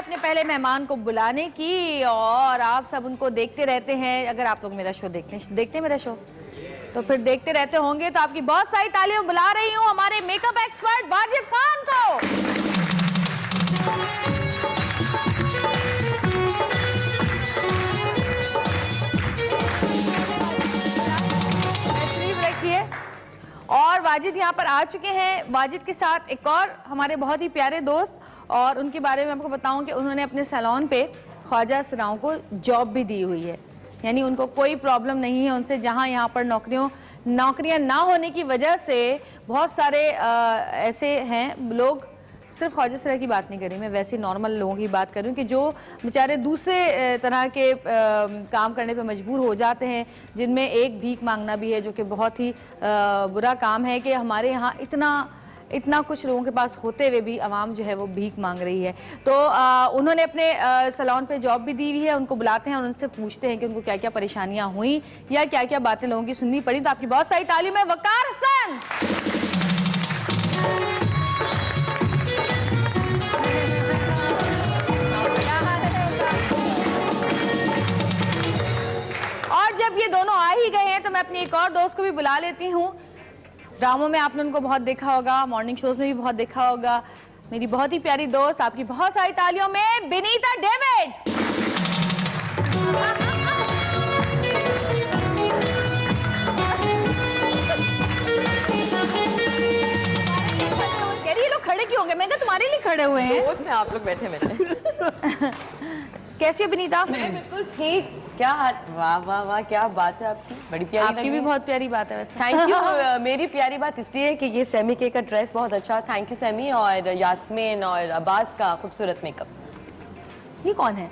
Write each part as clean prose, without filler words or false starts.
अपने पहले मेहमान को बुलाने की और आप सब उनको देखते रहते हैं। अगर आप लोग मेरा शो देखते हैं मेरा शो तो फिर देखते रहते होंगे, तो आपकी बहुत सारी तालियों बुला रही हूँ हमारे मेकअप एक्सपर्ट वाजिद खान को। रखिए। और वाजिद यहाँ पर आ चुके हैं। वाजिद के साथ एक और हमारे बहुत ही प्यारे दोस्त, और उनके बारे में आपको बताऊं कि उन्होंने अपने सैलून पे ख्वाजा असराओं को जॉब भी दी हुई है, यानी उनको कोई प्रॉब्लम नहीं है उनसे। जहां यहाँ पर नौकरियां ना होने की वजह से बहुत सारे ऐसे हैं लोग, सिर्फ ख्वाजा असरा की बात नहीं करी मैं, वैसे नॉर्मल लोगों की बात कर रही हूँ कि जो बेचारे दूसरे तरह के काम करने पे मजबूर हो जाते हैं, जिनमें एक भीख मांगना भी है, जो कि बहुत ही बुरा काम है कि हमारे यहाँ इतना कुछ लोगों के पास होते हुए भी आवाम जो है वो भीख मांग रही है। तो उन्होंने अपने सैलून पे जॉब भी दी हुई है। उनको बुलाते हैं और उनसे पूछते हैं कि उनको क्या क्या परेशानियां हुई या क्या क्या बातें लोगों की सुननी पड़ी। तो आपकी बहुत सारी तालीम है वकार हसन। और जब ये दोनों आ ही गए हैं तो मैं अपनी एक और दोस्त को भी बुला लेती हूँ। ड्रामों में आपने उनको बहुत देखा होगा, मॉर्निंग शोज में भी बहुत देखा होगा। मेरी बहुत ही प्यारी दोस्त, आपकी बहुत सारी तालियों में बिनीता डेविड। ये लोग खड़े क्यों होंगे? मैं तो तुम्हारे लिए खड़े हुए हैं। दोस्त में आप लोग बैठे कैसी हो बिनीता? मैं बिल्कुल ठीक। क्या हाल? वाह वाह वाह, क्या बात है आपकी, बड़ी प्यारी। आपकी भी बहुत प्यारी बात है वैसे। Thank you. मेरी प्यारी बात इसलिए है कि ये सैमी के का ड्रेस बहुत अच्छा। Thank you Sammy. और यास्मीन और अब्बास का खूबसूरत मेकअप। ये कौन है?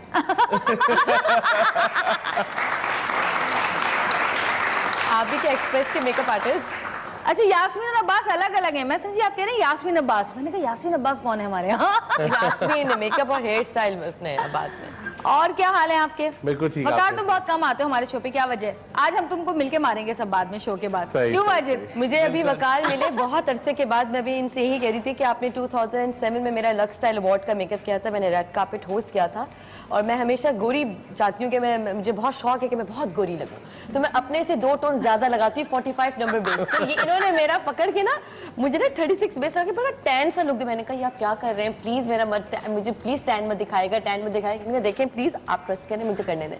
आप भी क्या एक्सप्रेस के मेकअप आर्टिस्ट? अच्छा, यास्मीन और अब्बास अलग अलग हैं। मैं समझी आप कह रहे हैं यास्मीन अब्बास। मैंने कहा यास्मीन अब्बास कौन है हमारे यहाँ? यास्मीन मेकअप और हेयर स्टाइल में उसने, अब्बास ने। और क्या हाल है आपके? बिल्कुल ठीक। वकार तुम बहुत कम आते हो हमारे शो पे, क्या वजह? आज हम तुमको मिलके मारेंगे सब बाद में, शो के बाद। क्यों वाजिद? मुझे अभी वकार मिले बहुत अरसे के बाद। मैं भी इनसे यही कह रही थी कि आपने 2007 में मेरा लक्स स्टाइल अवार्ड का मेकअप किया था, मैंने रेड कार्पेट होस्ट किया था। और मैं हमेशा गोरी चाहती हूँ कि मुझे बहुत शौक है कि मैं बहुत गोरी लगूँ, तो मैं अपने से 2 टोन ज्यादा लगाती हूँ 45 नंबर बेस। तो ये इन्होंने मेरा पकड़ के ना मुझे ना 36 बेस लगा के बड़ा टैन सा लुक दिया। मैंने कहा आप क्या कर रहे हैं, प्लीज मेरा मुझे प्लीज टैन मत दिखाएगा, टैन मत दिखाएगा। देखें प्लीज, आप ट्रस्ट करें, मुझे करने दें।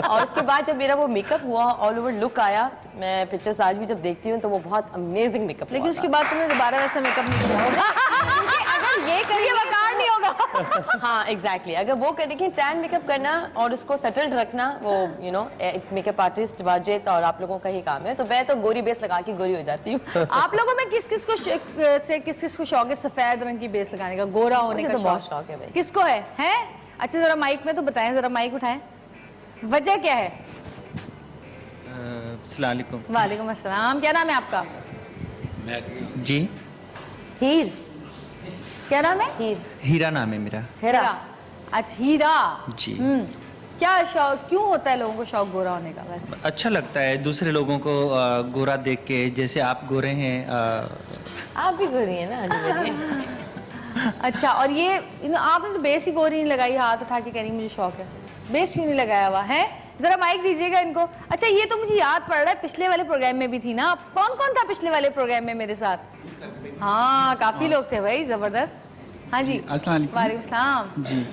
और उसके बाद जब मेरा वो मेकअप हुआ, ऑल ओवर लुक आया, मैं पिक्चर्स आज भी जब देखती हूँ तो वो बहुत अमेजिंग मेकअप। लेकिन उसके बाद तुमने दोबारा वैसा मेकअप नहीं किया होगा। अगर ये करिए वकार नहीं होगा। हाँ एग्जैक्टली, अगर वो कर देखिए टैन मेकअप करना और उसको सेटल्ड रखना, वो you know makeup artist Wajid और आप लोगों का ही काम है। तो मैं तो गोरी बेस लगा के गोरी हो जाती हूँ। आप लोगों में किस किस को शौक है सफेद रंग की बेस लगाने का, गोरा होने का? बहुत शौक है भाई। किसको है? अच्छा जरा माइक में तो बताएं, जरा माइक उठाएं, वजह क्या है? अस्सलाम वालेकुम। वालेकुम अस्सलाम। क्या नाम है आपका? जी हीर। क्या नाम है? हीर। हीरा नाम है मेरा। हीरा। अच्छा हीरा जी। क्या शौक, क्यों होता है लोगों को शौक गोरा होने का? वैसे अच्छा लगता है दूसरे लोगों को गोरा देख के, जैसे आप गोरे हैं। आप भी गोरी है ना? अच्छा, और ये आपने तो बेस ही गोरी नहीं लगाई, हाथ उठा के कह रही मुझे शौक है, बेस क्यों नहीं लगाया हुआ है? जरा माइक दीजिएगा इनको। अच्छा, ये तो मुझे याद पड़ रहा है पिछले वाले प्रोग्राम में भी थी ना। कौन कौन था पिछले वाले प्रोग्राम में मेरे साथ? हाँ, काफी लोग थे भाई, जबरदस्त। हाँ जी, अस्सलाम वालेकुम सलाम जी।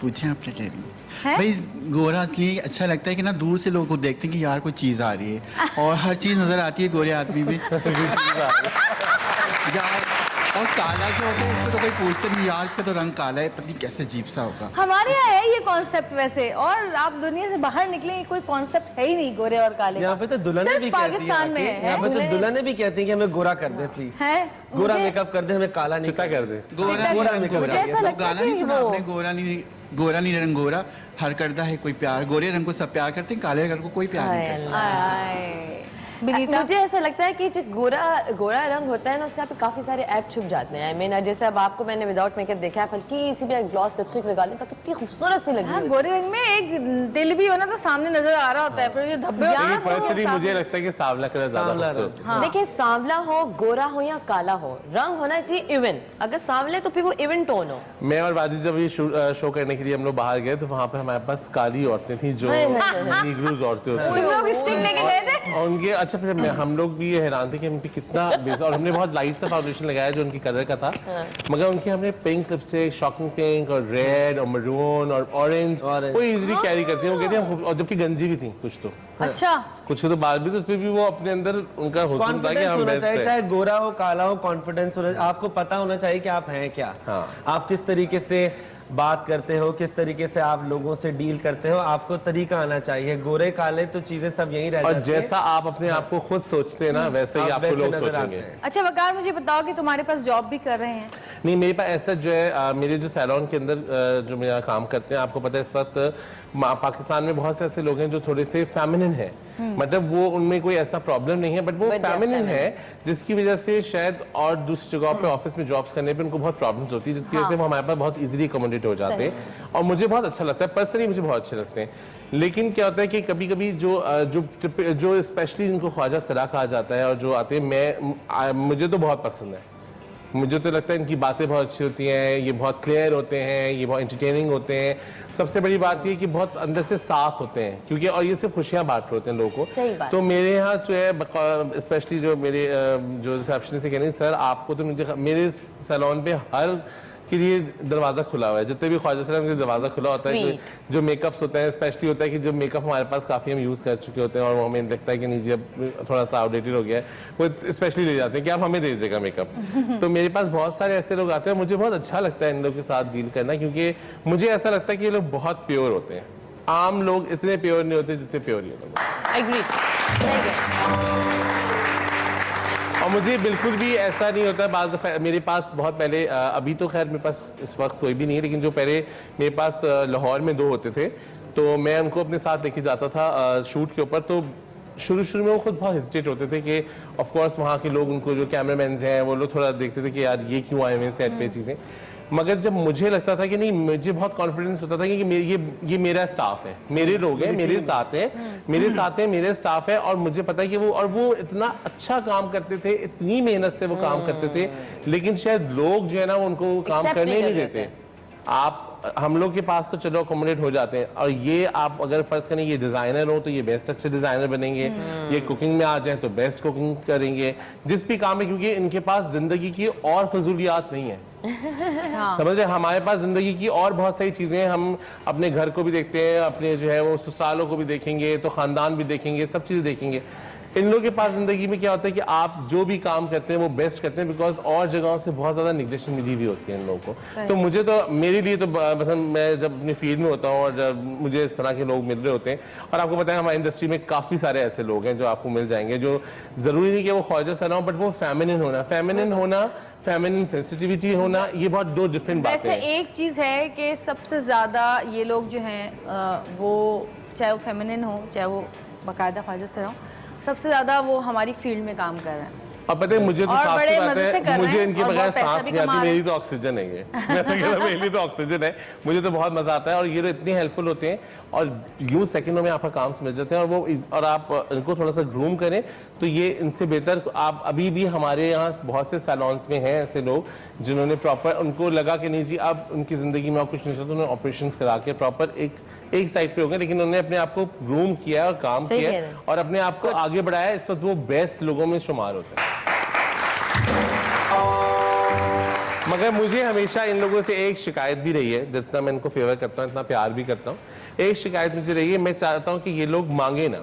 पूछें आप क्या भाई? गोरा इसलिए अच्छा लगता है कि ना दूर से लोगों को देखते हैं कि यार कोई चीज़ आ रही है, और हर चीज़ नज़र आती है गोरे आदमी में। यार, और काला जो होता है उसको तो कोई पूछते नहीं, यार इसका तो रंग काला है, पता नहीं कैसे अजीब सा होगा। हमारे यहाँ है ये कॉन्सेप्ट वैसे, और आप दुनिया से बाहर निकले कोई कॉन्सेप्ट है ही नहीं गोरे और काले। यहाँ पे तो दुल्हने भी पाकिस्तान में है, यहाँ पे तो दुल्हने भी कहती हैं कि हमें गोरा कर दे प्लीज, गोरा मेकअप कर दे, हमें काला नहीं कर दे। गोरा गाना नहीं सुना आपने? गोरा नहीं रंग गोरा हर करदा है कोई प्यार, गोरे रंग को सब प्यार करते हैं, काले रंग को कोई प्यार नहीं करता। विनीता? मुझे ऐसा लगता है कि जो गोरा रंग होता है ना, उससे आप काफी सारे ऐप छुप जाते हैं। I mean, जैसे अब आपको मैंने विदाउट मेकअप देखा है, हल्की सी भी ग्लॉस लिपस्टिक लगा लें तो कितनी खूबसूरत सी लगी। हाँ, गोरे रंग में एक दिल भी हो ना तो सामने नजर आ रहा होता है, फिर ये धब्बे पर्सनली मुझे लगता है कि सांवला कलर ज्यादा खूबसूरत है। देखिए, सांवला हो, गोरा हो या काला हो, रंग होना चाहिए इवन। अगर सांवले तो फिर वो इवन टोन हो। मैं और बाजी जब ये शो करने के लिए हम लोग बाहर गए तो वहाँ पे हमारे पास काली औरतें थी जो नीग्रोज औरतें होती तुम लोग स्टिक लेके गए थे? और उनके अच्छा फिर हम लोग भी ये हैरान थे कि उनकी कितना बेस, और हमने बहुत लाइट सा फाउंडेशन लगाया जो उनकी कलर का था, मगर उनके हमने पिंक लिपस्टिक, शॉकिंग पिंक और रेड और मरून और ऑरेंज वो इजीली कैरी करती हैं। वो कहती हैं, और जबकि गंजी भी थी कुछ तो, अच्छा, कुछ तो बाल भी, तो उसपे भी वो अपने अंदर उनका हुस्न था कि कॉन्फिडेंस हम होना बेस्ट चाहिए, हैं। चाहे गोरा हो काला हो, कॉन्फिडेंस होना, आपको पता होना चाहिए कि आप हैं क्या। हाँ। आप किस तरीके से बात करते हो, किस तरीके से आप लोगों से डील करते हो, आपको तरीका आना चाहिए। गोरे काले तो चीजें सब यही रह और जाती हैं। जैसा आप अपने आप को खुद सोचते हैं ना, वैसे ही आप आपको वैसे लोग नजर आते सोचेंगे। हैं। अच्छा वकार, मुझे बताओ कि तुम्हारे पास जॉब भी कर रहे हैं? नहीं, मेरे पास ऐसा जो है मेरे जो सैलून के अंदर जो मेरा काम करते हैं, आपको पता है इस वक्त पाकिस्तान में बहुत से ऐसे लोग हैं जो थोड़े से फेमिनिन हैं, मतलब वो उनमें कोई ऐसा प्रॉब्लम नहीं है बट वो फेमिनिन है, जिसकी वजह से शायद और दूसरी जगह पे ऑफिस में जॉब्स करने पे उनको बहुत प्रॉब्लम्स होती है, जिसकी वजह से वो हमारे पास बहुत इजीली अकोमोडेट हो जाते हैं और मुझे बहुत अच्छा लगता है, पर्सनली मुझे बहुत अच्छे लगते हैं। लेकिन क्या होता है कि कभी कभी जो स्पेशली इनको ख्वाजा सरा कहा जाता है और जो आते हैं, मुझे तो बहुत पसंद है। मुझे तो लगता है इनकी बातें बहुत अच्छी होती हैं, ये बहुत क्लियर होते हैं, ये बहुत एंटरटेनिंग होते हैं। सबसे बड़ी बात ये कि बहुत अंदर से साफ होते हैं, क्योंकि और ये सिर्फ खुशियां बांट रहे होते हैं लोगों को। तो मेरे यहाँ जो है स्पेशली जो मेरे जो रिसेप्शनिस्ट से कह रही सर आपको तो मुझे मेरे सैलून पे हर के लिए दरवाजा खुला हुआ है, जितने भी ख्वाजा सलाम के दरवाजा खुला होता है। जो मेकअप्स होता है, स्पेशली होता है कि जो मेकअप हमारे पास काफी हम यूज कर चुके होते हैं और हमें लगता है कि नहीं जी अब थोड़ा सा आउटडेटेड हो गया है, वो स्पेशली ले जाते हैं कि आप हमें दे दीजिएगा मेकअप। तो मेरे पास बहुत सारे ऐसे लोग आते हैं, मुझे बहुत अच्छा लगता है इन लोगों के साथ डील करना, क्योंकि मुझे ऐसा लगता है कि ये लोग बहुत प्योर होते हैं। आम लोग इतने प्योर नहीं होते जितने प्योर ये लोग। और मुझे बिल्कुल भी ऐसा नहीं होता है। मेरे पास बहुत पहले, अभी तो खैर मेरे पास इस वक्त कोई भी नहीं है, लेकिन जो पहले मेरे पास लाहौर में 2 होते थे, तो मैं उनको अपने साथ लेके जाता था शूट के ऊपर। तो शुरू में वो खुद बहुत हेजिटेट होते थे कि ऑफ कोर्स वहाँ के लोग, उनको जो कैमरामैन हैं वो लोग थोड़ा देखते थे कि यार ये क्यों आए हुए सेट पे चीज़ें। मगर जब मुझे लगता था कि नहीं, मुझे बहुत कॉन्फिडेंस होता था कि ये मेरा स्टाफ है, मेरे लोग हैं, मेरे साथ हैं, मेरे स्टाफ है, और मुझे पता है कि वो इतना अच्छा काम करते थे, इतनी मेहनत से वो काम करते थे, लेकिन शायद लोग जो है ना वो उनको काम करने नहीं देते। हम लोग के पास तो चलो अकोमोडेट हो जाते हैं, और ये आप अगर फर्ज करें ये डिजाइनर हो तो ये बेस्ट अच्छे डिजाइनर बनेंगे, ये कुकिंग में आ जाए तो बेस्ट कुकिंग करेंगे, जिस भी काम में, क्योंकि इनके पास जिंदगी की और फजूलियात नहीं है। समझ रहे, हमारे पास जिंदगी की और बहुत सारी चीजें, हम अपने घर को भी देखते हैं, अपने जो है वो ससुरालों को भी देखेंगे, तो खानदान भी देखेंगे, सब चीजें देखेंगे। इन लोगों के पास जिंदगी में क्या होता है कि आप जो भी काम करते हैं वो बेस्ट करते हैं, बिकॉज और जगहों से बहुत ज्यादा निगलेक्शन मिली हुई होती है इन लोगों को। तो मुझे तो, मेरे लिए तो बस मैं जब अपनी फील्ड में होता हूँ और जब मुझे इस तरह के लोग मिल रहे होते हैं, और आपको पता है हमारी इंडस्ट्री में काफी सारे ऐसे लोग हैं जो आपको मिल जाएंगे, जो जरूरी नहीं कि वो ख्वाजा सना हो, बट वो फेमिनिन होना, फेमिनिन सेंसिटिविटी होना, ये बहुत 2 डिफरेंट बातें हैं। वैसे एक चीज है कि सबसे ज्यादा ये लोग जो हैं वो चाहे वो फेमिनिन हो चाहे वो बाकायदा ख्वाजा सरा हो, सबसे ज्यादा वो हमारी फील्ड में काम कर रहे हैं। अब पता है मुझे तो साफ सी बात है, मुझे इनके और बगैर बहुत पैसा सांस भी नहीं आती, कमा रहे मेरी तो ऑक्सीजन है ये। मैं तो कह रहा हूं, मेरे लिए तो ऑक्सीजन है, मुझे तो बहुत मजा आता है, और ये लोग इतने हेल्पफुल होते हैं और यूं सेकंडों में आपका काम समझ जाते हैं, और आप इनको थोड़ा सा ग्रूम करें तो ये इनसे बेहतर आप, अभी भी हमारे यहाँ बहुत से सैलून्स में हैं ऐसे लोग जिन्होंने प्रॉपर, उनको लगा कि नहीं जी अब उनकी जिंदगी में कुछ नहीं चलता, उन्होंने ऑपरेशन करा के प्रॉपर एक साइड पे हो गए, लेकिन उन्होंने अपने आप को ग्रूम किया और काम किया और अपने आप को आगे बढ़ाया। इस वक्त वो बेस्ट लोगों में शुमार होते हैं। मगर मुझे हमेशा इन लोगों से एक शिकायत भी रही है, जितना मैं इनको फेवर करता हूँ, इतना प्यार भी करता हूँ, एक शिकायत मुझे रही है, मैं चाहता हूँ कि ये लोग मांगे ना,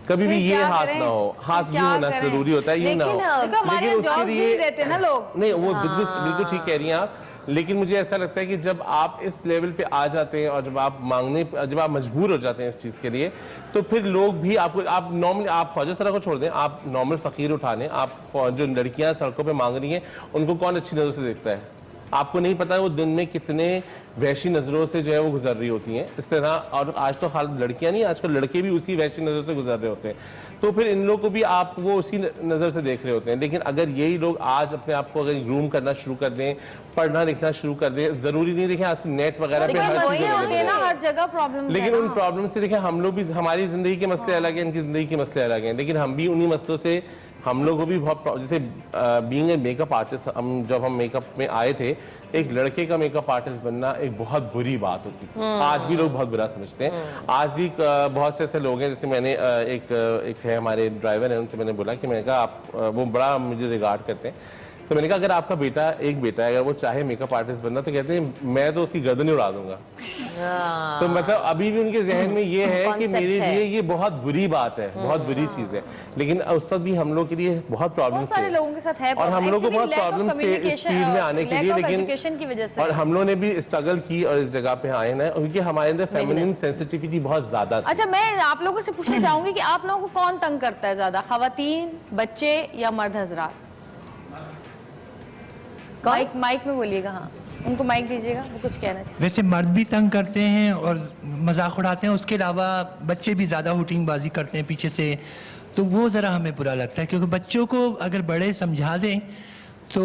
कभी भी ये हाथ ना हो, हाथ यूं होना जरूरी होता है, यूं ना हो, लेकिन उसके लिए देते ना लोग, नहीं वो बिल्कुल ठीक कह रही हैं आप। लेकिन मुझे ऐसा लगता है कि जब आप इस लेवल पे आ जाते हैं और जब आप मजबूर हो जाते हैं इस चीज के लिए, तो फिर लोग भी आप नॉर्मली, आप ख्वाजा सरा को छोड़ दें, आप नॉर्मल फकीर उठा लें, आप जो लड़कियां सड़कों पे मांग रही हैं उनको कौन अच्छी नजर से देखता है? आपको नहीं पता है वो दिन में कितने वैशी नज़रों से जो है वो गुजर रही होती हैं इस तरह। और आज तो हाल लड़कियां नहीं, आजकल लड़के भी उसी वैशी नज़रों से गुजर रहे होते हैं, तो फिर इन लोगों को भी आप वो उसी नज़र से देख रहे होते हैं। लेकिन अगर यही लोग आज अपने आप को अगर ग्रूम करना शुरू कर दें, पढ़ना लिखना शुरू कर दें, जरूरी नहीं देखें आज नेट वगैरह पे हर चीज़ होंगे ना, हर जगह प्रॉब्लम। लेकिन उन प्रॉब्लम से देखें हम लोग भी, हमारी जिंदगी के मसले अलग हैं, इनकी जिंदगी के मसले अलग हैं, लेकिन हम भी उन्हीं मसलों से हम लोग को भी बहुत, जैसे बीइंग ए मेकअप आर्टिस्ट, जब हम मेकअप में आए थे, एक लड़के का मेकअप आर्टिस्ट बनना एक बहुत बुरी बात होती थी। आज भी लोग बहुत बुरा समझते हैं। आज भी बहुत से ऐसे लोग हैं, जैसे मैंने एक है हमारे ड्राइवर है, उनसे मैंने बोला कि मैंने कहा आप, वो बड़ा मुझे रिगार्ड करते हैं, तो मैंने कहा अगर आपका बेटा, एक बेटा है, अगर वो चाहे मेकअप आर्टिस्ट बनना, तो कहते हैं मैं तो उसकी गर्दन ही उड़ा दूंगा। तो मतलब अभी भी उनके जहन में ये है कि मेरे लिए ये बहुत बुरी बात है, बहुत बुरी चीज है, लेकिन उस वक्त भी हम लोग के लिए बहुत प्रॉब्लम सारे लोगों के साथ है, और हम लोग को बहुत प्रॉब्लम से इस फील्ड में आने के लिए, लेकिन एजुकेशन की वजह से, और हम लोगों ने भी स्ट्रगल की और इस जगह पे आए ना, क्योंकि हमारे अंदर फेमिनिन सेंसिटिविटी बहुत ज्यादा थी। अच्छा, मैं आप लोगों से पूछना चाहूंगी कि आप लोगों को कौन तंग करता है ज्यादा, खवातीन, बच्चे या मर्द हजरात? माइक में बोलिएगा, हाँ उनको माइक दीजिएगा, वो कुछ कहना चाहिए। वैसे मर्द भी तंग करते हैं और मजाक उड़ाते हैं, उसके अलावा बच्चे भी ज़्यादा हुटिंगबाजी करते हैं पीछे से, तो वो ज़रा हमें बुरा लगता है, क्योंकि बच्चों को अगर बड़े समझा दें तो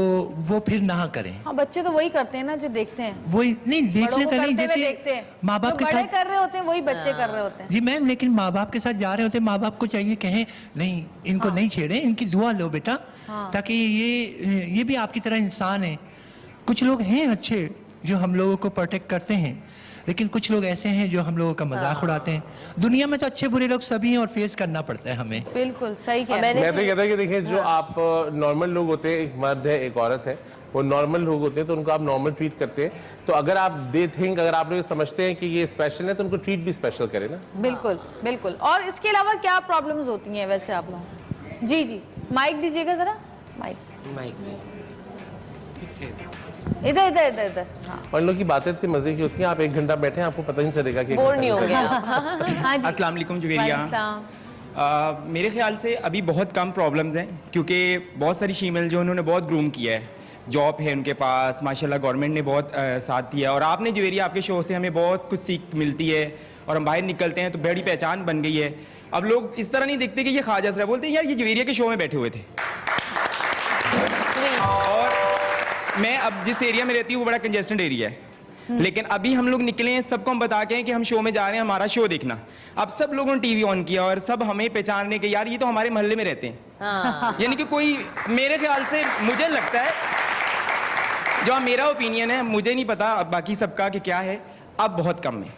वो फिर ना करें। हाँ, बच्चे तो वही करते हैं ना जो देखते हैं, वही नहीं देखने का नहीं, जैसे देखते हैं माँ बाप के बड़े साथ कर रहे होते हैं वही बच्चे कर रहे होते हैं। जी मैम, लेकिन माँ बाप के साथ जा रहे होते हैं, माँ बाप को चाहिए कहें नहीं इनको नहीं छेड़े, इनकी दुआ लो बेटा, ताकि ये भी आपकी तरह इंसान है। कुछ लोग हैं अच्छे जो हम लोगों को प्रोटेक्ट करते हैं, लेकिन कुछ लोग ऐसे हैं जो हम लोगों का मजाक उड़ाते हैं। दुनिया में तो अच्छे बुरे लोग सभी हैं और फेस करना पड़ता है हमें। बिल्कुल सही कह मैं तो कहता कि देखिए जो आप नॉर्मल लोग होते हैं, एक मर्द है एक औरत है, वो नॉर्मल लोग होते हैं तो उनको आप नॉर्मल ट्रीट करते हैं, तो अगर आप अगर आप लोग समझते हैं कि ये स्पेशल है तो उनको ट्रीट भी स्पेशल करें ना। बिल्कुल बिल्कुल। और इसके अलावा क्या प्रॉब्लम्स होती हैं वैसे आप लोग? जी जी, माइक दीजिएगा जरा, माइक इधर इधर इधर इधर। हाँ, और लोग की बातें इतनी मजे की होती हैं, आप 1 घंटा बैठे आपको पता ही नहीं चलेगा कि बोर नहीं होंगे। हाँ जी। अस्सलाम वालेकुम जुवेरिया। मेरे ख्याल से अभी बहुत कम प्रॉब्लम्स हैं, क्योंकि बहुत सारी फीमेल जो उन्होंने बहुत ग्रूम किया है, जॉब है उनके पास, माशाल्लाह गवर्नमेंट ने बहुत साथ दिया, और आपने जुवेरिया आपके शो से हमें बहुत कुछ सीख मिलती है, और हम बाहर निकलते हैं तो बड़ी पहचान बन गई है। अब लोग इस तरह नहीं देखते कि ये ख्वाजा असरा, बोलते हैं यार ये जुवेरिया के शो में बैठे हुए थे। और मैं अब जिस एरिया में रहती हूँ वो बड़ा कंजेस्टेड एरिया है, लेकिन अभी हम लोग निकले हैं, सबको हम बता के हैं कि हम शो में जा रहे हैं, हमारा शो देखना। अब सब लोगों ने टीवी ऑन किया और सब हमें पहचानने के, यार ये तो हमारे मोहल्ले में रहते हैं। यानी कि कोई, मेरे ख्याल से मुझे लगता है, जो मेरा ओपिनियन है, मुझे नहीं पता अब बाकी सबका कि क्या है, अब बहुत कम है,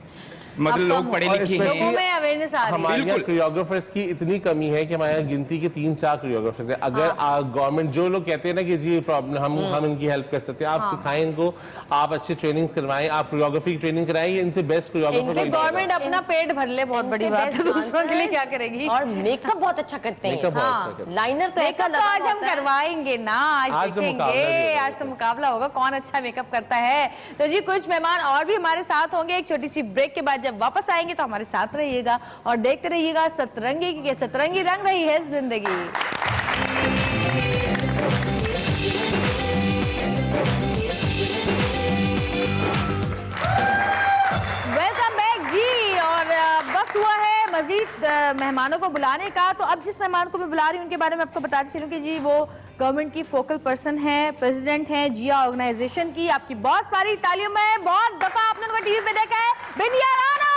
मतलब लोग पढ़े लिखे हैं, लोगों में अवेयरनेस आ रही है। हमारे यहाँ कोरियोग्राफर्स की इतनी कमी है कि हमारे यहाँ गिनती के 3-4 कोरियोग्राफर्स हैं। अगर गवर्नमेंट, जो लोग कहते हैं ना कि जी प्रॉब्लम हम इनकी हेल्प कर सकते हैं, आप सिखाएं इनको, आप अच्छी ट्रेनिंग्स करवाएं, आप कोरियोग्राफी की ट्रेनिंग कराएं, इनसे बेस्ट कोरियोग्राफर। गवर्नमेंट अपना पेट भर ले, बहुत बड़ी बात है, दूसरों के लिए क्या करेगी। और मेकअप बहुत अच्छा करते हैं, लाइनर तो ऐसा तो आज हम करवाएंगे ना, आज देखेंगे, आज तो मुकाबला होगा कौन अच्छा मेकअप करता है। तो जी कुछ मेहमान और भी हमारे साथ होंगे, एक छोटी सी ब्रेक के बाद जब वापस आएंगे तो हमारे साथ रहिएगा और देखते रहिएगा सतरंगी, की सतरंगी रंग रही है जिंदगी। वेलकम बैक जी, और वक्त हुआ है मजीद मेहमानों को बुलाने का। तो अब जिस मेहमान को मैं बुला रही हूँ उनके बारे में आपको बताती चलूँ कि जी वो गवर्नमेंट की फोकल पर्सन है, प्रेसिडेंट है जिया ऑर्गेनाइजेशन की। आपकी बहुत सारी तालियों में, बहुत दफा आपने उनको टीवी पे देखा है, बिंदिया राणा।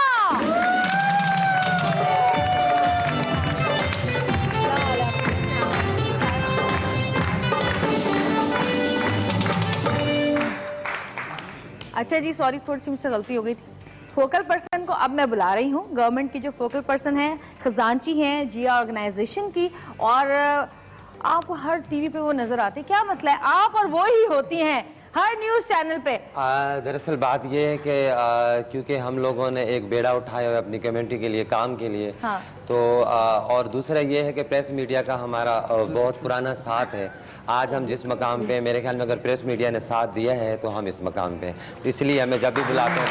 अच्छा जी, सॉरी थोड़ी सी मुझसे गलती हो गई थी। फोकल पर्सन को अब मैं बुला रही हूँ, गवर्नमेंट की जो फोकल पर्सन है, खजांची हैं जिया ऑर्गेनाइजेशन की, और आप हर टीवी पे वो नजर आते हैं। क्या मसला है, आप और वो ही होती हैं हर न्यूज चैनल पे। दरअसल बात ये है कि क्योंकि हम लोगों ने एक बेड़ा उठाया है अपनी कम्युनिटी के लिए, काम के लिए, हाँ। तो और दूसरा ये है कि प्रेस मीडिया का हमारा बहुत पुराना साथ है। आज हम जिस मकाम पे, मेरे ख्याल में अगर प्रेस मीडिया ने साथ दिया है तो हम इस मकाम पे, तो इसलिए हमें जब भी बुलाते हैं।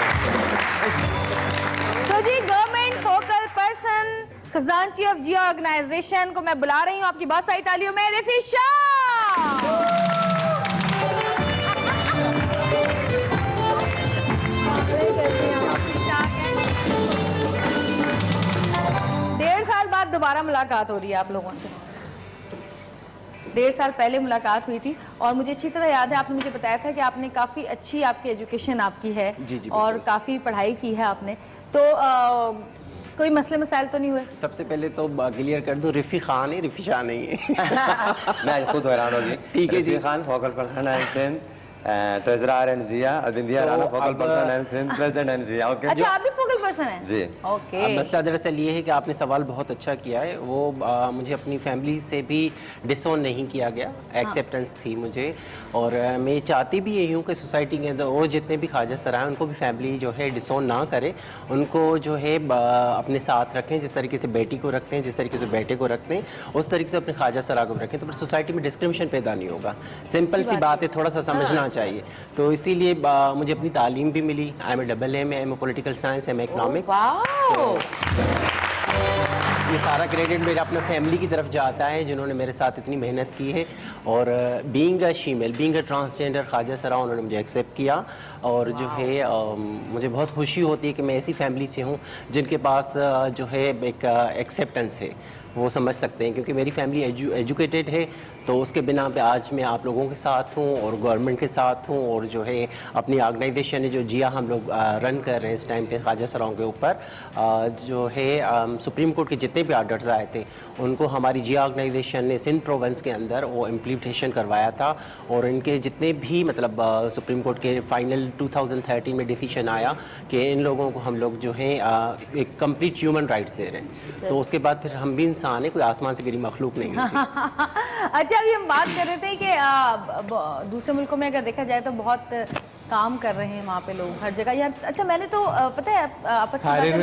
तो जी गवर्नमेंट फोकल पर्सन खजांची ऑफ जिया ऑर्गेनाइजेशन को मैं बुला रही हूँ, आपकी बहुत सारी तालियों में, रफी शाह। दोबारा मुलाकात हो रही है आप लोगों से? 1.5 साल पहले मुलाकात हुई थी और मुझे अच्छी तरह याद है, आपने मुझे बताया था कि आपने काफ़ी अच्छी आपकी एजुकेशन आपकी है और काफ़ी पढ़ाई की है आपने, तो कोई मसले मसाइल तो नहीं हुए? सबसे पहले तो क्लियर कर दूं, रिफी खान है, रिफी शाह नहीं है। मैं खुद हैरान होगी। ठीक है जी। खान फोकल पर्सन है Sindh, treasurer and Zia, Abindia Rana focal person है Sindh, president and Zia. Okay अच्छा, आप भी फोकल पर्सन हैं? जी। ओके। अब मसला दरअसल ये है कि आपने सवाल बहुत अच्छा किया है। वो मुझे अपनी फैमिली से भी डिसोन नहीं किया गया, एक्सेप्टेंस थी मुझे, और मैं चाहती भी यही हूँ कि सोसाइटी के अंदर और जितने भी ख्वाजा सरा हैं उनको भी फैमिली जो है डिसोन ना करे, उनको जो है अपने साथ रखें। जिस तरीके से बेटी को रखते हैं, जिस तरीके से बेटे को रखते हैं, उस तरीके से अपने ख्वाजा सरा को रखें, तो फिर सोसाइटी में डिस्क्रिमिनेशन पैदा नहीं होगा। सिंपल सी बात है, थोड़ा सा समझना चाहिए। तो इसीलिए मुझे अपनी तालीम भी मिली। I am a double M, M A political science, M A economics. ये सारा क्रेडिट मेरे अपने फैमिली की तरफ जाता है जिन्होंने मेरे साथ इतनी मेहनत की है। और being a shemale, being a transgender ख्वाजा सरा, उन्होंने मुझे एक्सेप्ट किया। और जो है मुझे बहुत खुशी होती है कि मैं ऐसी फैमिली से हूँ जिनके पास जो है एक एक्सेप्टेंस है, वो समझ सकते हैं। क्योंकि मेरी फैमिली एजुकेटेड है, तो उसके बिना पे आज मैं आप लोगों के साथ हूँ और गवर्नमेंट के साथ हूँ। और जो है अपनी ऑर्गेनाइजेशन है जो जिया हम लोग रन कर रहे हैं इस टाइम पे ख्वाजा सराओं के ऊपर, जो है सुप्रीम कोर्ट के जितने भी आर्डर्स आए थे उनको हमारी जिया ऑर्गेनाइजेशन ने सिंध प्रोविंस के अंदर वो इम्प्लीमेंटेशन करवाया था। और इनके जितने भी मतलब सुप्रीम कोर्ट के फाइनल 2013 में डिसीजन आया कि इन लोगों को हम लोग जो है एक कंप्लीट ह्यूमन राइट्स दे रहे हैं। तो उसके बाद फिर हम भी इंसान है, कोई आसमान से गिरी मखलूक नहीं है। अच्छा, अभी हम बात कर रहे थे कि दूसरे मुल्कों में अगर देखा जाए तो बहुत काम कर रहे हैं वहाँ पे लोग हर जगह यार। अच्छा, मैंने तो पता है आपस में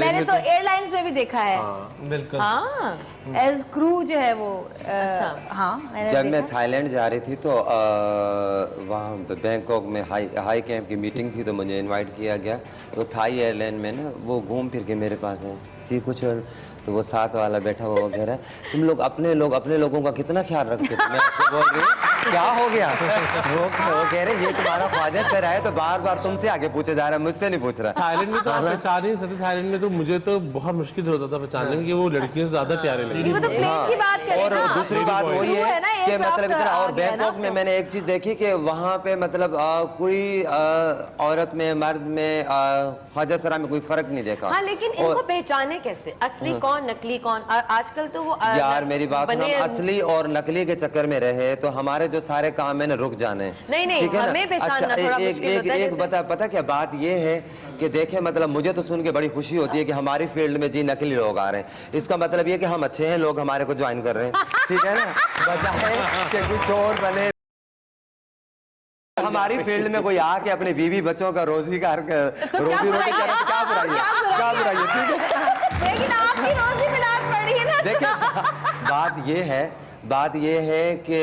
मैंने तो एयरलाइंस में भी देखा है। बिल्कुल। हाँ, एज क्रू जो है वो। हाँ, जब मैं थाईलैंड जा रही थी तो वहाँ बैंकॉक में हाई कैंप की मीटिंग थी, तो मुझे इनवाइट किया गया। तो थाई एयरलाइन में ना वो घूम फिर के मेरे पास है जी कुछ, और तो वो साथ वाला बैठा हुआ कह रहा है, तुम लोग अपने लोगों का कितना ख्याल रखते हो? मैं आपको बोल रही हूँ क्या हो गया? वो कह रहे ये तुम्हारा ख्वाजा सर है तो बार बार तुमसे आगे पूछे जा रहा है, मुझसे नहीं पूछ रहा। थाईलैंड में तो आप पहचान नहीं सकते। थाईलैंड में तो मुझे तो बहुत मुश्किल होता था पहचानने में कि वो लड़कियों से ज्यादा प्यारे लगे। और दूसरी बात वही है कि मतलब इतना, और बैंकॉक में मैंने एक चीज देखी कि वहाँ पे मतलब कोई औरत में मर्द में ख्वाजा सरा में कोई फर्क नहीं देखा। हाँ, लेकिन इनको पहचाने कैसे, असली कौन नकली कौन? आजकल तो वो यार मेरी बात सुनो, असली और नकली के चक्कर में रहे तो हमारे जो सारे काम है ना रुक जाने। नहीं, हमें पहचानना थोड़ा मुश्किल होता है। एक पता क्या बात ये है कि देखे मतलब मुझे तो सुन के बड़ी खुशी होती है कि हमारी फील्ड में जी नकली लोग आ रहे हैं। इसका मतलब ये कि हम अच्छे हैं, लोग हमारे को ज्वाइन कर रहे हैं, ठीक है ना, बजाय कि कुछ और बने। हमारी फील्ड में कोई आके अपने बीवी बच्चों का रोजी रोटी करे तो क्या बुराई है, ठीक है। लेकिन आपकी रोजी मिलाद पड़ी है ना। देखिए बात ये है कि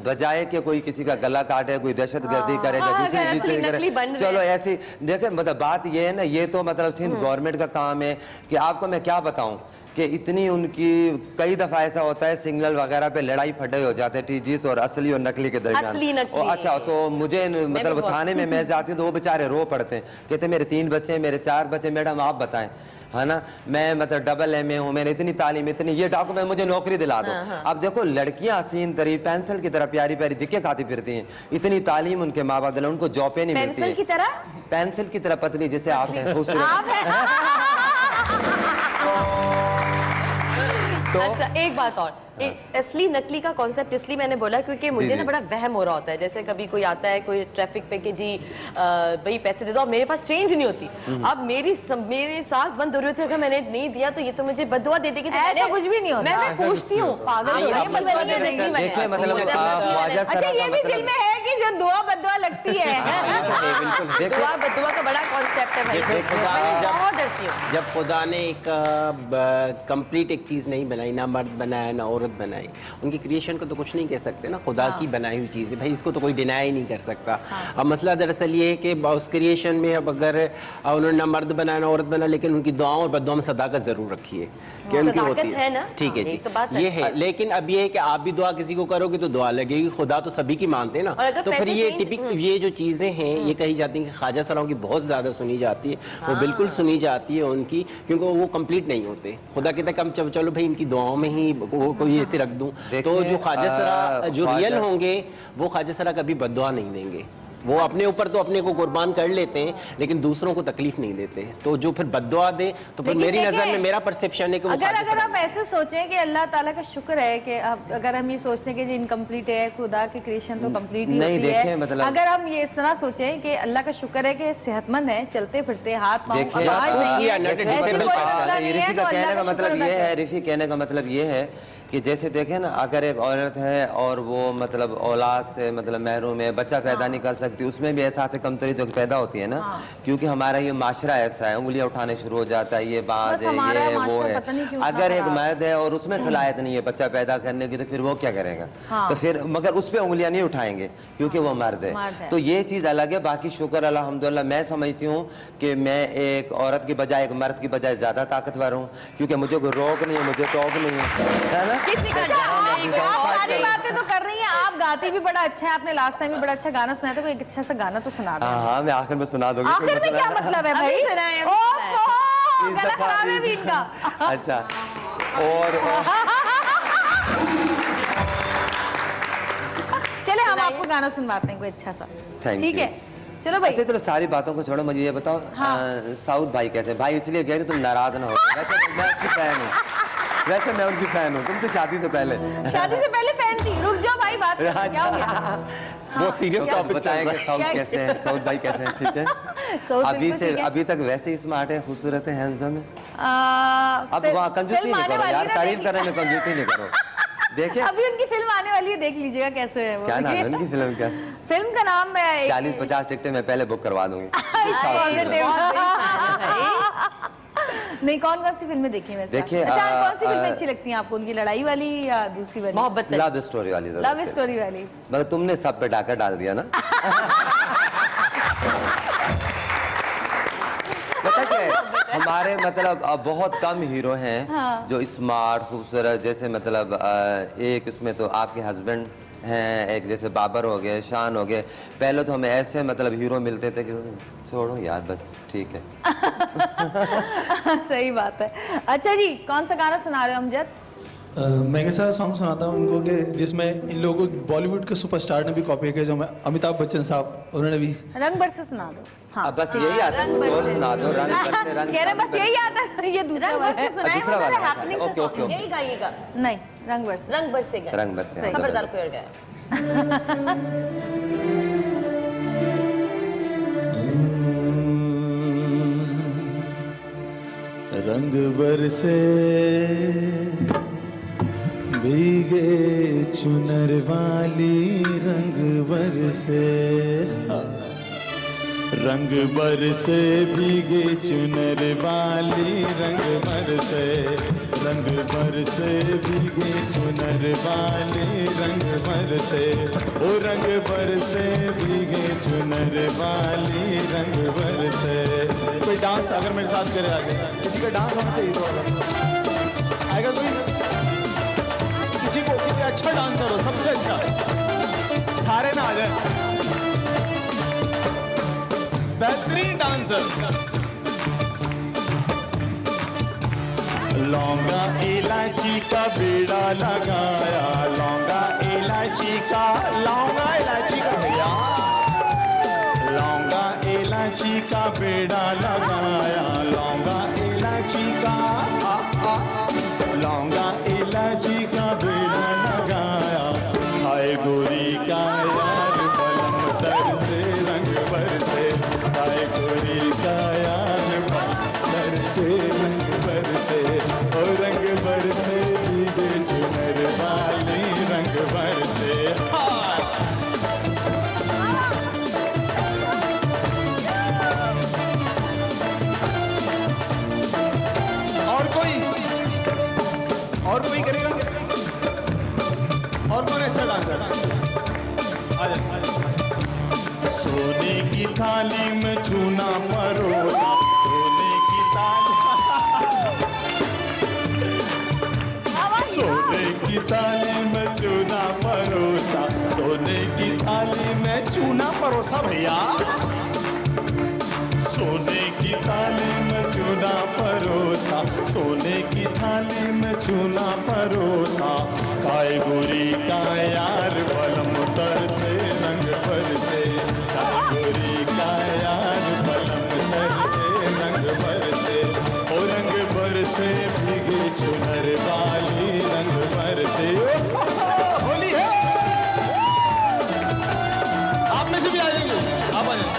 बजाय कि कोई किसी का गला काटे, कोई दहशतगर्दी करे, दूसरी चीज करे, चलो ऐसी देखे, मतलब बात ये है ना, ये तो मतलब सिंध गवर्नमेंट का काम है कि आपको मैं क्या बताऊं कि इतनी उनकी कई दफा ऐसा होता है सिग्नल वगैरह पे लड़ाई फटे हो जाते हैं टीजीस और असली और नकली के दरमियान। अच्छा, तो मुझे मतलब थाने में मैं जाती हूँ तो वो बेचारे रो पड़ते हैं, कहते मेरे 3 बच्चे, मेरे 4 बच्चे। मैडम आप बताएं, है ना, मैं मतलब डबल एमए हूँ, मैंने इतनी तालीम, इतनी ये डॉक्यूमेंट, मुझे नौकरी दिला दो। अब देखो लड़कियां हसीन तरी पेंसिल की तरह प्यारी प्यारी दिक्के खाती फिरती हैं, इतनी तालीम उनके माँ बाप दिला, उनको जॉब नहीं मिलती है। पेंसिल की तरह पतली, जैसे आप हैं खूबसूरत। तो अच्छा, एक बात और, असली नकली का कॉन्सेप्ट इसलिए मैंने बोला क्योंकि मुझे ना बड़ा वहम हो रहा होता है। जैसे कभी कोई आता है कोई ट्रैफिक पे कि जी भाई पैसे दे दो, अब मेरे पास चेंज नहीं होती, अब मेरी सांस बंद हो रही होती है, अगर मैंने नहीं दिया तो ये तो मुझे बददुआ दे देगी। ऐसा कुछ भी नहीं होता। मैं पूछती हूँ, पागल हो गई, बददुआ दे देगी मैं। अच्छा, ये भी दिल में है कि जो दुआ बददुआ लगती है। दुआ बददुआ का बड़ा कॉन्सेप्ट है भाई, बहुत डरती हूँ। जब खुदा ने एक कंप्लीट एक चीज नहीं बनाई, ना मर्द बनाया ना औरत औरत बनाई, उनकी क्रिएशन को तो कुछ नहीं कह सकते ना, खुदा की बनाई हुई चीज़ है भाई, इसको तो कोई डिनाई नहीं कर सकता। अब मसला दरअसल ये है कि उस क्रिएशन में अब अगर उन्होंने ना मर्द बनाया ना औरत बना, लेकिन उनकी दुआओं और बददुआओं में सदाकत ज़रूर रखी है कि उनकी होती है ना, ठीक है हाँ, जी, तो बात ये है। लेकिन अब ये है कि आप भी दुआ किसी को करोगे तो दुआ लगेगी, खुदा तो सभी की मानते हैं ना। तो फिर ये टिपिक ये जो चीज़ें हैं ये कही जाती हैं कि ख्वाजा सराओं की बहुत ज़्यादा सुनी जाती है, वो बिल्कुल सुनी जाती है उनकी, क्योंकि वो कंप्लीट नहीं होते। खुदा कहता है कम चलो भाई इनकी दुआओं में ही वो कोई ऐसे रख दूं, तो जो ख्वाजा सरा जो रियल होंगे वो ख्वाजा सरा कभी बद्दुआ नहीं देंगे, वो अपने ऊपर तो अपने को कुर्बान कर लेते हैं लेकिन दूसरों को तकलीफ नहीं देते। तो जो फिर बद्दुआ दे तो फिर मेरी नज़र में मेरा परसेप्शन है कि वो अगर आप ऐसे सोचें कि अल्लाह ताला का शुक्र है कि अगर हम ये सोचते हैं कि इनकम्प्लीट है, खुदा की क्रिएशन तो कंप्लीट ही होती है, मतलब अगर हम ये इस तरह सोचें कि अल्लाह का शुक्र है कि सेहतमंद है, चलते फिरते हाथ पाँव रिफी कहने का मतलब ये है कि जैसे देखें ना, अगर एक औरत है और वो मतलब औलाद से मतलब महरूम है, बच्चा पैदा नहीं कर सकती, उसमें भी एहसास कमतरी तो पैदा होती है ना, क्योंकि हमारा ये माशरा ऐसा है, उंगलियां उठाने शुरू हो जाता है, ये बात है, ये है, वो है। अगर एक मर्द है और उसमें सलाहियत नहीं है बच्चा पैदा करने की, तो फिर वो क्या करेगा? तो फिर मगर उस पर उंगलियां नहीं उठाएंगे क्योंकि वो मर्द है। तो ये चीज़ अलग है। बाकी शुक्र अल्हम्दुलिल्लाह, मैं समझती हूँ कि मैं एक औरत की बजाय एक मर्द की बजाय ज़्यादा ताकतवर हूँ, क्योंकि मुझे कोई रोक नहीं है, मुझे टोक नहीं है ना। आप सारी बातें तो कर रही हैं, आप गाती भी बड़ा अच्छा है, आपने लास्ट टाइम भी बड़ा अच्छा गाना सुनाया था, कोई एक अच्छा सा गाना तो सुना दो। हाँ, मैं आखिर में सुना दूंगी। आखिर में क्या मतलब है भाई? गला खराब है भी इनका। अच्छा, और चले हम आपको गाना सुनवाते हैं कोई अच्छा सा, ठीक है? चलो भाई। अच्छा चलो सारी बातों को छोड़ो, मुझे ये बताओ साउथ भाई कैसे? भाई इसलिए कह रही तुम नाराज ना हो, वैसे मैं उसकी फैन हूँ, वैसे मैं उनकी फैन हूँ, तुमसे शादी से पहले फैन थी। रुक जाओ भाई, बात क्या हो गया? वो सीरियस टॉपिक बताएंगे। साउथ कैसे हैं? साउथ भाई कैसे हैं? ठीक है, अभी तक वैसे ही स्मार्ट है, खूबसूरत है, हैंडसम है। अब वहाँ कंजूसी नहीं करो यार, तारीफ करने में कंजूसी नहीं करो। देखिए अभी उनकी फिल्म आने वाली है, देख लीजिएगा कैसे है वो। क्या नाम है उनकी फिल्म? क्या फिल्म का नाम है? 40-50 टिकटें मैं पहले बुक करवा दूंगी। नहीं, कौन कौन सी फिल्में देखी हैं वैसे? देखिए, अच्छा, कौन सी फिल्में अच्छी लगती हैं आपको? उनकी लड़ाई वाली या दूसरी वाली? मोहब्बत, लव स्टोरी वाली। लव स्टोरी वाली। मगर तुमने सब पे डाका डाल दिया ना। पता क्या है, हमारे मतलब बहुत कम हीरो हैं जो स्मार्ट खूबसूरत, जैसे मतलब एक इसमें तो आपके हस्बैंड हैं, एक जैसे बाबर हो गए, शान हो गए। पहले तो हमें ऐसे मतलब हीरो मिलते थे कि छोड़ो यार बस ठीक है। सही बात है। अच्छा जी, कौन सा गाना सुना रहे हो अमजद? मैं कैसा सॉन्ग सुनाता हूँ उनको कि जिसमें इन लोगों को बॉलीवुड के सुपरस्टार ने भी कॉपी किया, जो अमिताभ बच्चन साहब उन्होंने भी। रंग बरसे सुना दो। हाँ, बस यही आता है, कुछ और सुना दो। रंग बरसे, रंग कह रहे बस यही आता है, ये दूसरा बरसे सुनाए, दूसरा वाला। ओके ओके, यही गाइएगा। नहीं, रंग बरसे। रंग बरसेगा, रंग बरसे, खबरदार कोई और गाए। रंग बरसे भीगे चुनर वाली, रंग बरसे, रंग बरसे भीगे चुनर वाली, रंग बरसे, रंग बरसे भीगे चुनर वाली, रंग बरसे, ओ रंग बरसे भीगे चुनर वाली, रंग बरसे। कोई डांस अगर मेरे साथ करे आगे, किसी का डांस होना चाहिए तो आएगा कोई? किसी को अच्छा डांसर हो, सबसे अच्छा, सारे ना आ जाए, बेहतरीन डांसर। लौंगा इलायची का बीड़ा लगाया, लौंगा इलायची का, लौंगा इलायची का भैया, लौंगा इलायची का बीड़ा लगाया, लौंगा इलायची का, लौंगा इलायची का बीड़ा लगाया, हाय गोरी का यार बलम तर से, रंग बरसे, हाय गोरी का यार तर से, रंग बरसे, ओ रंग बरसे भीगे चुनर वाली, रंग बरसे। और कौन अच्छा डांसर? सोने की थाली में चूना परोसा, सोने की थाली सोने की थाली में चूना परोसा, सोने की थाली में चूना परोसा भैया, सोने की थाली में चूना परोसा, सोने की थाली में चूना परोसा, काय गोरी का यार बलम तर से रंग पर से, काय गोरी का यार बलम तर से रंग पर से, ओ रंग पर से भीगे चुनर वाली रंग पर से। होली है, आप में से भी आ जाएंगे, आप आ जाएंगे।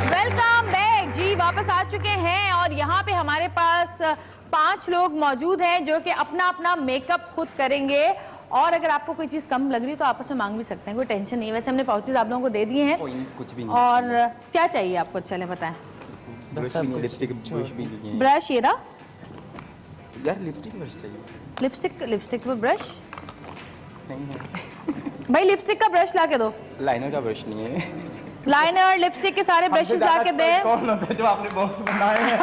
वेलकम बैक जी, वापस आ चुके हैं और यहाँ पे हमारे पास 5 लोग मौजूद हैं जो कि अपना अपना मेकअप खुद करेंगे। और अगर आपको कोई चीज़ कम लग रही है तो आपस में मांग भी सकते हैं, कोई टेंशन नहीं है। वैसे हमने पाउचेज आप लोगों को दे दिए हैं। कुछ भी और क्या चाहिए आपको? चले बताएं। लिपस्टिक ब्रश भी दीजिए ब्रश ये रहा यार, लिपस्टिक ब्रश चाहिए। लिपस्टिक पर ब्रश नहीं है भाई, लिपस्टिक का ब्रश ला के दो। लाइनर का ब्रश नहीं है। लाइनर और लिपस्टिक के सारे ब्रशेस ला के दे। कौन होता है जो आपने बॉक्स बनाए हैं?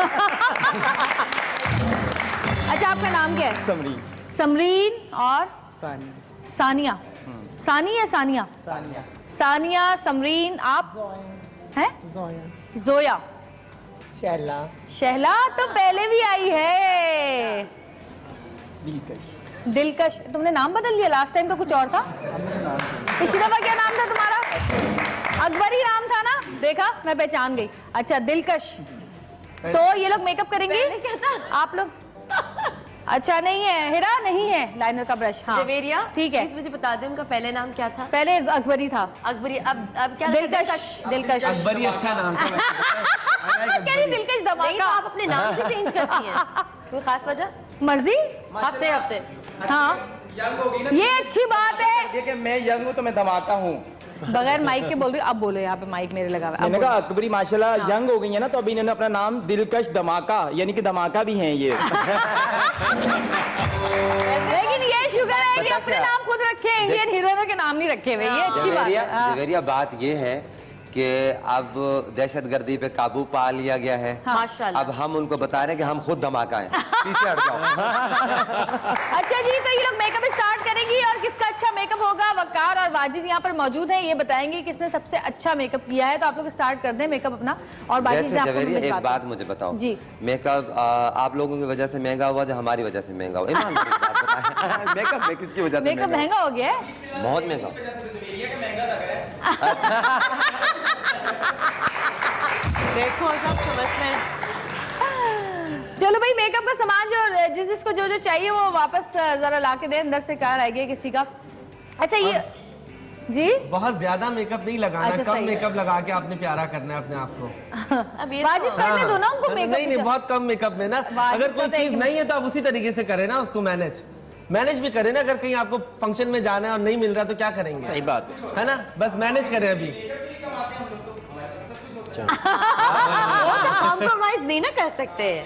अच्छा, आपका नाम क्या है? समरीन। समरीन और सानिया। सानी या सानिया? सानिया, समरीन, आप हैं? जोया। शहला तो पहले भी आई है। दिलकश। तुमने नाम बदल लिया, लास्ट टाइम तो कुछ और था। इसी दफा क्या नाम था तुम्हारा? अकबरी नाम था ना, देखा मैं पहचान गई। अच्छा, दिलकश। तो ये लोग मेकअप करेंगे, आप लोग? अच्छा, नहीं है हिरा, नहीं है लाइनर का ब्रश। हाँ जवेरिया, ठीक है। मुझे बता दें उनका पहले नाम क्या था? पहले अकबरी था। अकबरी, अब क्या? दिलकश। दिलकश। अकबरी अच्छा नाम था। कह रही दिलकश नहीं, तो धमाका। आप अपने नाम भी चेंज करती हैं, कोई खास वजह? मर्जी। हफ्ते हफ्ते। हाँ, ये अच्छी बात है कि मैं यंग हूँ तो मैं धमाका हूँ। बगैर माइक के बोल रही हूँ। अब बोलो, यहाँ पे माइक मेरे लगा हुआ है। मैंने कहा अकबरी माशाल्लाह यंग हो गई है ना, तो अभी इन्होंने अपना नाम दिलकश धमाका, यानी कि धमाका भी हैं ये। लेकिन ये शुक्र है कि अपने नाम खुद रखे, इंडियन हीरोइनों के नाम नहीं रखे हुए, ये अच्छी बात है। जवेरिया, बात ये है कि अब दहशतगर्दी पे काबू पा लिया गया है। माशाल्लाह। अब हम उनको बता रहे हैं कि हम खुद धमाका हैं। पीछे हट जाओ। अच्छा जी, तो ये लोग मेकअप स्टार्ट करेंगी और किसका अच्छा मेकअप होगा? वकार और वाजिद यहाँ पर मौजूद हैं, ये बताएंगे किसने सबसे अच्छा मेकअप किया है। तो आप लोग स्टार्ट कर दें मेकअप अपना। और वैसे जवेरिया, एक बात मुझे बताओ जी, मेकअप आप लोगों की वजह से महंगा हुआ या हमारी वजह से महंगा हुआ? ईमानदारी से बात बताएं। मेकअप में किसकी वजह से मेकअप महंगा हो गया है? बहुत महंगा। देखो सब समझ में। चलो भाई, मेकअप का सामान जो जिसको जो जो चाहिए वो वापस जरा ला के दे। अंदर से कार आएगी किसी का। अच्छा, ये जी बहुत ज्यादा मेकअप नहीं लगाना, अच्छा, कम सही है। मेकअप लगा के आपने प्यारा करना है अपने आप को। अब ये वाजिद करने दो ना उनको मेकअप। नहीं, बहुत कम मेकअप में ना। अगर कोई चीज नहीं है तो आप उसी तरीके से करें ना, उसको मैनेज भी करें ना। अगर कहीं आपको फंक्शन में जाना है और नहीं मिल रहा तो क्या करेंगे? सही बात है ना, बस मैनेज करें अभी। कॉम्प्रोमाइज नहीं ना कर सकते।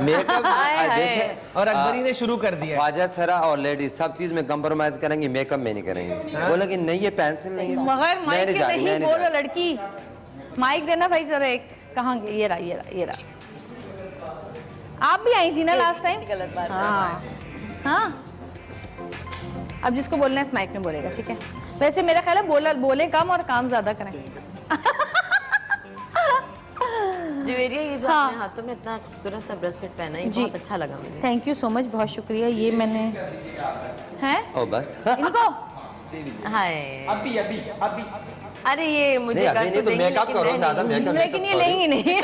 मेकअप देखें, और अकबरी ने शुरू कर दिया। ख्वाजा सरा और लेडीज सब चीज में कंप्रोमाइज करेंगे, मेकअप में नहीं करेंगे। बोला कि नहीं, ये पेंसिल नहीं है। मगर माइक के नहीं नहीं बोलो लड़की। माइक देना भाई जरा एक। कहाँ गई? ये रहा, ये रहा, ये रहा। आप भी आई थी ना लास्ट टाइम? गलत बात। हाँ हाँ, अब जिसको बोलना है इस माइक में बोलेगा, ठीक है? वैसे मेरा ख्याल है बोले कम और काम ज्यादा करें। जवेरिया, ये जो हाँ। आपने हाथों में इतना खूबसूरत सा ब्रेसलेट पहना है, ये जी। बहुत अच्छा लगा मुझे। थैंक यू सो मच, बहुत शुक्रिया। ये मैंने है ओ बस इनको। हाय, अभी अरे ये मुझे नहीं, कर अभी तो नहीं, तो देंगे, मेकअप लेकिन करो मैं ज्यादा, नहीं। मेकअप लेकिन ये लेंगी नहीं।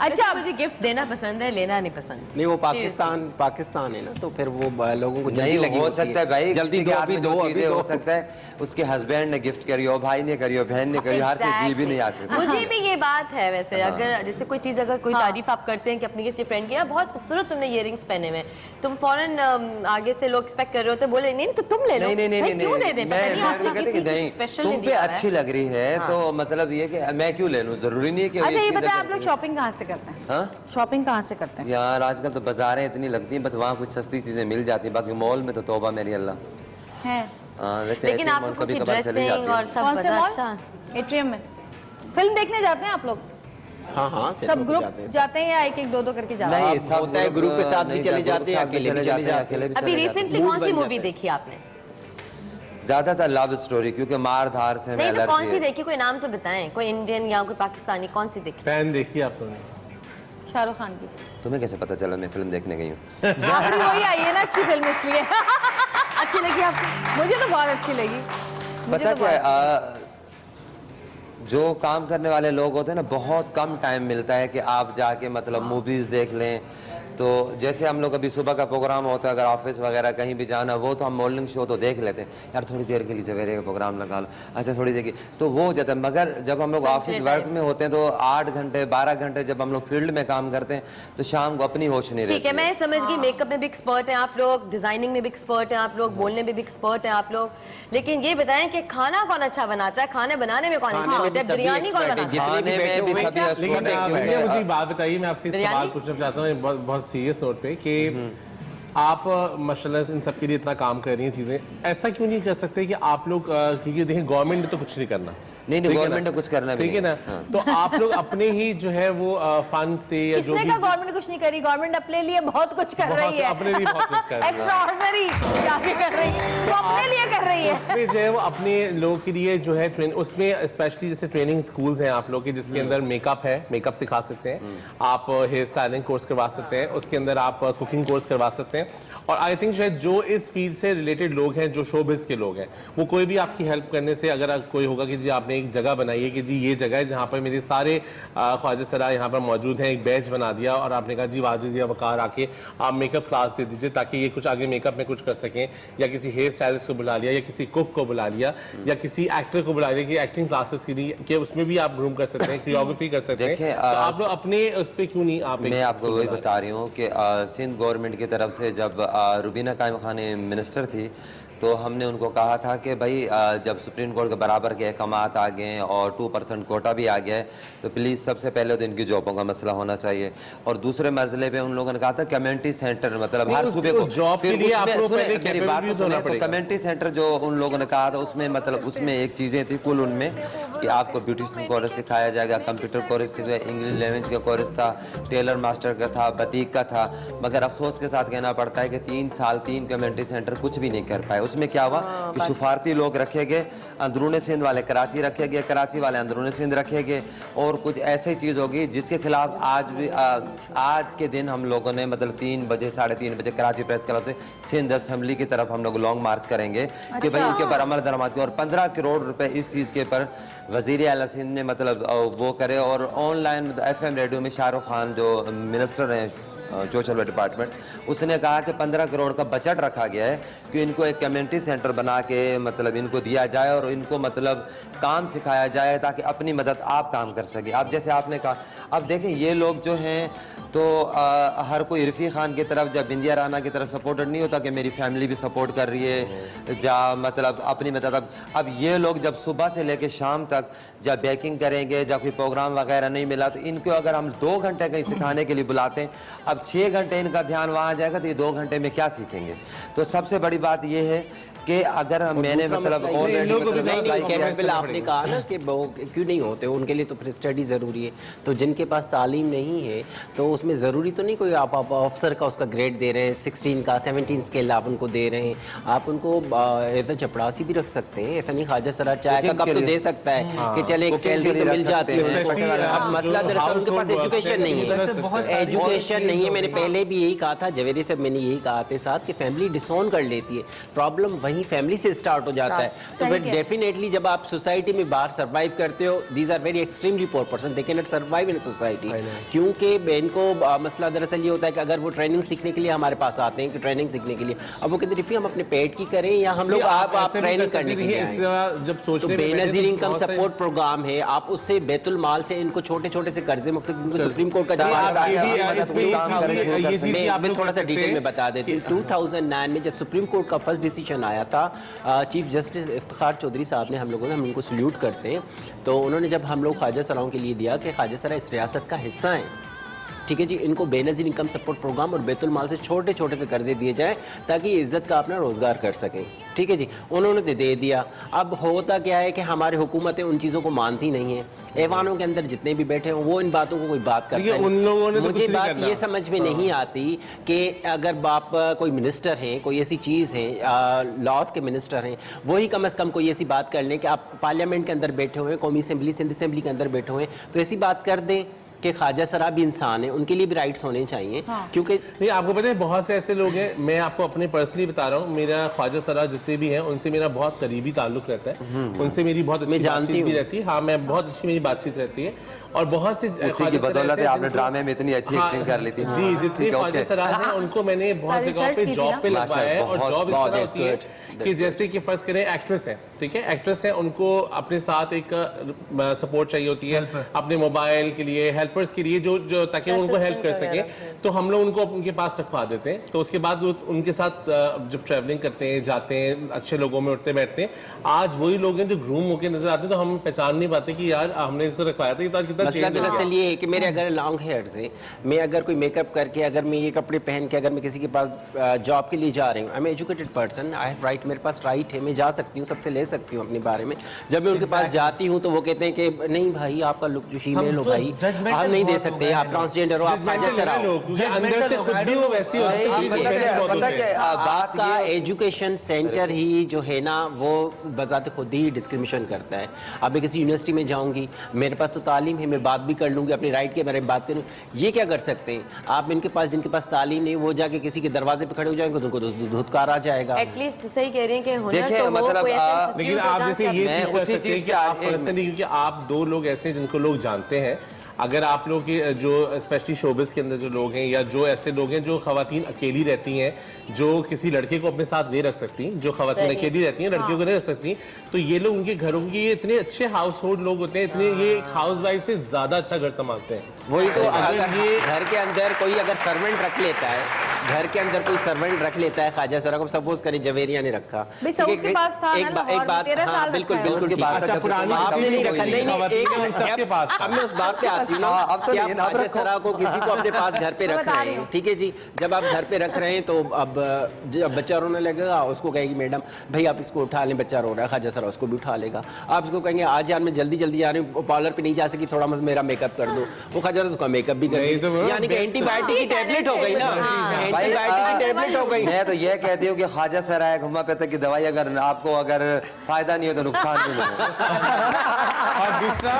अच्छा, मुझे गिफ्ट देना पसंद है, लेना नहीं पसंद। नहीं, वो पाकिस्तान है ना, तो फिर वो लोगों को जल्दी नहीं लगी हो होती सकता है भाई, जल्दी किसी दो, के हाथ अभी में दो, जो अभी चीजें दो। हो सकता है उसके हस्बैंड ने गिफ्ट करी हो, भाई ने करी हो, बहन ने करी हो, हर कोई भी नहीं आ सकता। मुझे भी ये बात है वैसे, अगर जैसे कोई चीज अगर कोई तारीफ आप करते हैं कि अपनी किसी फ्रेंड की, यार बहुत खूबसूरत तुमने इयररिंग्स पहने हुए, तुम फौरन आगे से लोग एक्सपेक्ट कर रहे होते, बोले नहीं तो तुम ले लो। नहीं भाई क्यों दे दे, पता नहीं आपको किसी स्पेशल तुम ने पे दिया है। अच्छी लग रही है तो मतलब ये कि मैं क्यों ले लूं, जरूरी नहीं है कि अच्छा ये बताएं, आप लोग शॉपिंग कहाँ से करते हैं? हाँ शॉपिंग कहाँ से करते हैं? यार आजकल तो बाजारें इतनी लगती हैं, बस वहाँ कुछ सस्ती चीजें मिल जाती हैं, बाकी मॉल में तो तौबा मेरी अल्लाह है। वैसे लेकिन ATM आप मॉल लोगों कभी की कभार चली ड्रेसिंग जाती और है। सब कौन से बड़ा मॉल? अच्छा। एट्रियम में। फिल्म देखने जाते हैं आप लोग? हाँ, सब ग्रुप जाते हैं या एक एक दो दो करके जाते हैं? नहीं सब होता है, ग्रुप के साथ भी चले जाते हैं, अकेले भी चले जाते हैं। अभी रिसेंटली कौन सी मूवी देखी आपने? ज्यादातर लव स्टोरी, क्योंकि मार धार से हमें नहीं तो कौन सी एलर्जी है। देखी, कोई नाम तो बताएं, कोई इंडियन या कोई पाकिस्तानी, कौन सी देखी? फैन देखी आप लोगों ने? शाहरुख खान की। तुम्हें कैसे पता चला मैं फिल्म देखने गई हूँ? आखिरी वही आई है ना अच्छी फिल्म, इसलिए। अच्छी लगी आपको? मुझे तो बहुत अच्छी लगी। मुझे पता तो क्या बहुत है, जो काम करने वाले लोग होते हैं ना, बहुत कम टाइम मिलता है कि आप जाके मतलब मूवीज देख लें। तो जैसे हम लोग अभी सुबह का प्रोग्राम होता है, अगर ऑफिस वगैरह कहीं भी जाना, वो तो हम मॉर्निंग शो तो देख लेते हैं, यार थोड़ी देर के लिए सवेरे का प्रोग्राम लगा लो, अच्छा थोड़ी देर की, तो वो हो जाता है। मगर जब हम लोग ऑफिस वर्क में होते हैं तो 8 घंटे 12 घंटे जब हम लोग फील्ड में काम करते हैं तो शाम को अपनी होश नहीं रहती। ठीक है, मैं समझ गई, मेकअप में भी एक्सपर्ट हैं आप लोग, डिजाइनिंग में भी एक्सपर्ट हैं आप लोग, बोलने में भी एक्सपर्ट हैं आप लोग, लेकिन ये बताएं कि खाना कौन अच्छा बनाता है, खाने बनाने में कौन एक्सपर्ट है, बिरयानी कौन बनाता है? खाने में भी सभी लेकिन expert मुझे बात बताइए, मैं आपसे एक सवाल पूछना चाहता हूँ बहुत सीरियस नोट पे, कि आप माशाल्लाह इन सब के लिए इतना काम कर रही हैं चीजें, ऐसा क्यों नहीं कर सकते कि आप लोग क्योंकि देखिए गवर्नमेंट ने तो कुछ नहीं करना, नहीं गवर्नमेंट ने कुछ करना भी ठीक है ना, तो आप लोग अपने ही जो है वो फंड से या जो किसने भी कहा गवर्नमेंट कुछ नहीं करी? गवर्नमेंट अपने लिए बहुत कुछ कर रही है, अपने लिए बहुत कुछ कर रही है, एक्स्ट्राऑर्डिनरी जाके कर रही है, वो अपने लिए कर रही है। उसमें जो है वो अपने लोगों के लिए जो है उसमें स्पेशली जैसे ट्रेनिंग स्कूल्स हैं आप लोग के, जिसके अंदर मेकअप है, मेकअप सिखा सकते हैं आप, हेयर स्टाइलिंग कोर्स करवा सकते हैं, उसके अंदर आप कुकिंग कोर्स करवा सकते हैं। और आई थिंक शायद जो इस फील्ड से रिलेटेड लोग हैं, जो शोबिज के लोग हैं, वो कोई भी आपकी हेल्प करने से, अगर कोई होगा कि जी आपने एक जगह बनाई है कि जी ये जगह है जहाँ पर मेरे सारे ख्वाजा सरा यहाँ पर मौजूद हैं, एक बैच बना दिया और आपने कहा जी वाजिद या वकार आके आप मेकअप क्लास दे दीजिए ताकि ये कुछ आगे मेकअप में कुछ कर सकें, या किसी हेयर स्टाइलिस्ट को बुला लिया, या किसी कुक को बुला लिया, या किसी एक्टर को बुला लिया कि एक्टिंग क्लासेस के लिए, कि उसमें भी आप ग्रूम कर सकते हैं, कोरियोग्राफी कर सकते हैं। तो आप लोग अपने उस पर क्यों नहीं आप? मैं आपको वही बता रही हूँ कि सिंध गवर्नमेंट की तरफ से जब रुबीना कायम खानी मिनिस्टर थी तो हमने उनको कहा था कि भाई जब सुप्रीम कोर्ट के बराबर के अहकामात आ गए और 2% कोटा भी आ गया है तो प्लीज़ सबसे पहले तो इनकी जॉबों का मसला होना चाहिए, और दूसरे मरजले पे उन लोगों ने कहा था कम्युनिटी सेंटर, मतलब हर सूबे को जॉब के लिए आपको पहले मेरी बात सुने, तो कम्युनिटी सेंटर जो उन लोगों ने कहा था उसमें मतलब उसमें एक चीज़ें थी कुल उनमें कि आपको ब्यूटिशियन कोर्स सिखाया जाएगा, कंप्यूटर कोर्स, इंग्लिश लैंग्वेज का कोर्स था, टेलर मास्टर का था, बतीक का था, मगर अफसोस के साथ कहना पड़ता है कि 3 साल 3 कम्युनिटी सेंटर कुछ भी नहीं कर पाए। उसमें क्या हुआ कि सुफारती लोग रखे गए, अंदरून सिंध वाले कराची रखे गए, कराची वाले अंदरून सिंध रखे गए, और कुछ ऐसी चीज़ होगी जिसके खिलाफ आज भी आज के दिन हम लोगों ने मतलब 3 बजे 3:30 बजे कराची प्रेस क्लब से सिंध असेंबली की तरफ हम लोग लॉन्ग मार्च करेंगे कि भाई उनके ऊपर अमल दरामद की, और 15 करोड़ रुपए इस चीज़ के ऊपर वज़ीर आला सिंध ने मतलब वो करे, और ऑनलाइन FM रेडियो में शाहरुख खान जो मिनिस्टर हैं सोशल डिपार्टमेंट, उसने कहा कि 15 करोड़ का बजट रखा गया है कि इनको एक कम्युनिटी सेंटर बना के मतलब इनको दिया जाए और इनको मतलब काम सिखाया जाए ताकि अपनी मदद आप काम कर सके। अब जैसे आपने कहा, अब देखें ये लोग जो हैं तो हर कोई इरफी खान की तरफ या बिंदिया राना की तरफ सपोर्टेड नहीं होता कि मेरी फैमिली भी सपोर्ट कर रही है या मतलब अपनी मदद। अब ये लोग जब सुबह से लेकर शाम तक जब बेकिंग करेंगे, जब कोई प्रोग्राम वगैरह नहीं मिला तो इनको अगर हम 2 घंटे कहीं सिखाने के लिए बुलाते हैं, अब 6 घंटे इनका ध्यान वहाँ जाएगा तो ये 2 घंटे में क्या सीखेंगे। तो सबसे बड़ी बात ये है कि अगर मैंने मतलब कैपेबल आपने कहा ना कि वो क्यों नहीं होते, उनके लिए तो फिर स्टडी ज़रूरी है। तो जिनके पास तालीम नहीं है तो उसमें ज़रूरी तो नहीं कोई आप अफसर का उसका ग्रेड दे रहे हैं, 16 का 17 स्केल आप उनको दे रहे हैं, आप उनको एज चपड़ासी भी रख सकते हैं। फनी ख्वाजा सरा चाय का कप तो दे सकता है कि चले एक सैलरी तो मिल जाती है। अब मसला दरअसल उनके पास एजुकेशन नहीं है, एजुकेशन नहीं है। मैंने पहले भी यही कहा था, जवेरी साहब मैंने यही कहा आपके साथ कि फैमिली डिसऑन कर लेती है। प्रॉब्लम वहीं ही फैमिली से स्टार्ट हो जाता है। तो फिर डेफिनेटली जब आप सोसाइटी में बाहर सर्वाइव करते हो, these are very extremely poor person, they can not survive in society. क्योंकि इनको मसला दरअसल ये होता है कि अगर वो ट्रेनिंग सीखने के लिए हमारे पास आते हैं कि ट्रेनिंग सीखने के लिए, अब वो कहते हैं हम अपने पेट की करें या हम लोग आप ट्रेनिंग करने के लिए जब सोच तो बेनजीर इनकम सपोर्ट प्रोग्राम है, आप उससे बैतुल माल से इनको छोटे छोटे से कर्जे मुक्त, सुप्रीम कोर्ट का मैं थोड़ा सा डिटेल में बता देती हूँ। 2009 में जब सुप्रीम कोर्ट का फर्स्ट डिसीजन आया था, चीफ जस्टिस इफ्तिखार चौधरी साहब ने हम उनको सल्यूट करते हैं, तो उन्होंने जब हम लोग ख्वाजा सराओं के लिए दिया कि ख्वाजा सरा इस रियासत का हिस्सा है, ठीक है जी, इनको बेनजीर इनकम सपोर्ट प्रोग्राम और बैतुल माल से छोटे छोटे से कर्जे दिए जाएं ताकि इज्जत का अपना रोजगार कर सकें, ठीक है जी। उन्होंने तो दे दिया। अब होता क्या है कि हमारी हुकूमतें उन चीज़ों को मानती नहीं है। ऐवानों के अंदर जितने भी बैठे हों वो इन बातों को कोई बात करता है। उन लोगों ने मुझे बात ये समझ में नहीं आती कि अगर आप कोई मिनिस्टर हैं, कोई ऐसी चीज़ है, लॉज के मिनिस्टर हैं, वही कम से कम कोई ऐसी बात कर लें कि आप पार्लियामेंट के अंदर बैठे हुए हैं, कौमी असेंबली, सिंध असेंबली के अंदर बैठे हुए हैं, तो ऐसी बात कर दें कि ख्वाजा सरा भी इंसान है, उनके लिए भी राइट्स होने चाहिए। क्योंकि नहीं, आपको पता है बहुत से ऐसे लोग हैं, मैं आपको अपने पर्सनली बता रहा हूँ, मेरा ख्वाजा सरा जितने भी हैं उनसे मेरा बहुत करीबी ताल्लुक रहता है, उनसे मेरी बहुत अच्छी बातचीत भी रहती है। हाँ, मैं बहुत अच्छी मेरी बातचीत रहती है और बहुत सी उसी की बदौलत आपने ड्रामे में इतनी अच्छी एक्टिंग कर ली थी। जी, जितने ख्वाजा सरा हैं उनको मैंने बहुत जगहों पे जॉब पे लगवाया है और जॉब इस तरह होती है कि जैसे कि फर्ज करें एक्ट्रेस है, ठीक है, एक्ट्रेस है, उनको अपने साथ एक सपोर्ट चाहिए होती है अपने मोबाइल के लिए, हेल्पर्स के लिए, जो ताकि उनको हेल्प कर सके, तो हम लोग उनको उनके पास रखवा देते हैं। तो उसके बाद उनके साथ जब ट्रैवलिंग करते हैं, जाते हैं, अच्छे लोगों में उठते बैठते हैं, आज वही लोग हैं जो ग्रूम होकर नजर आते हैं, तो हम पहचान नहीं पाते कि यार हमने इसको रखवाया था, कितना मसला दरअसल ये है कि मेरे अगर लॉन्ग हेयर्स है, मैं अगर कोई मेकअप करके, अगर मैं ये कपड़े पहन के अगर मैं किसी के पास जॉब के लिए जा रही हूँ, I am educated person, I have right, मेरे पास राइट है, मैं जा सकती हूँ, सबसे ले सकती हूँ अपने बारे में। जब मैं उनके पास जाती हूँ तो वो कहते हैं कि नहीं भाई आपका लुक जो फीमेल हो भाई, आप नहीं दे सकते, आप ट्रांसजेंडर हो, आप ख्वाजा सरा हो। बात का एजुकेशन सेंटर ही जो है ना वो बजाते खुद ही डिस्क्रिमिनेशन करता है। अब मैं किसी यूनिवर्सिटी में जाऊंगी, मेरे पास तो तालीम है, मैं बात भी कर लूंगी, अपने राइट के बारे में बात करूँ, ये क्या कर सकते हैं आप? इनके पास, जिनके पास तालीम नहीं, वो जाके किसी के दरवाजे पे खड़े हो जाएंगे तो उनको धुतकार आ जाएगा। एटलीस्ट सही कह रहे हैं कि देखिए मतलब लेकिन आप जैसे ये चीज कर सकते हैं कि आप पर्सनली, क्योंकि आप दो लोग ऐसे हैं जिनको लोग जानते हैं, अगर आप लोग की जो स्पेशली शोबिस के अंदर जो लोग हैं या जो ऐसे लोग हैं जो खवातीन अकेली रहती हैं, जो किसी लड़के को अपने साथ नहीं रख सकती, जो खवातीन अकेली रहती हैं, लड़कियों को नहीं रख सकती, तो ये लोग उनके घरों की, ये इतने अच्छे हाउस होल्ड लोग होते हैं, इतने ये हाउस वाइफ से ज्यादा अच्छा घर संभालते हैं। वही तो, अगर ये घर के अंदर कोई अगर सर्वेंट रख लेता है, घर के अंदर कोई सर्वेंट रख लेता है, ख्वाजा सरा को सपोज करें जवेरिया ने रखा, एक बात, हाँ बिल्कुल बिल्कुल, आपने नहीं रखा, नहीं, अब मैं उस बात पे आती हूँ ना, ख्वाजा सरा को किसी को अपने पास घर पे रख रहे हैं, ठीक है जी, जब आप घर पे रख रहे हैं तो अब जब बच्चा रोने लगेगा उसको कहेगी मैडम भाई आप इसको उठा लें, बच्चा रो रहा है, ख्वाजा सरा उसको भी उठा लेगा। आप इसको कहेंगे आज यार मैं जल्दी जल्दी जा रही हूँ, पार्लर पे नहीं जा सकी, थोड़ा मेरा मेकअप कर दो, वो ख्वाजा उसका मेकअप भी कर, यानी कि एंटीबायोटिक की टेबलेट हो गई ना, एंटीबायोटिक की टेबलेट हो गई। मैं तो ये कहती हूँ कि ख्वाजा सरा है घुमा पेता की दवाई, अगर आपको अगर फायदा नहीं हो तो नुकसान नहीं हो। और दूसरा,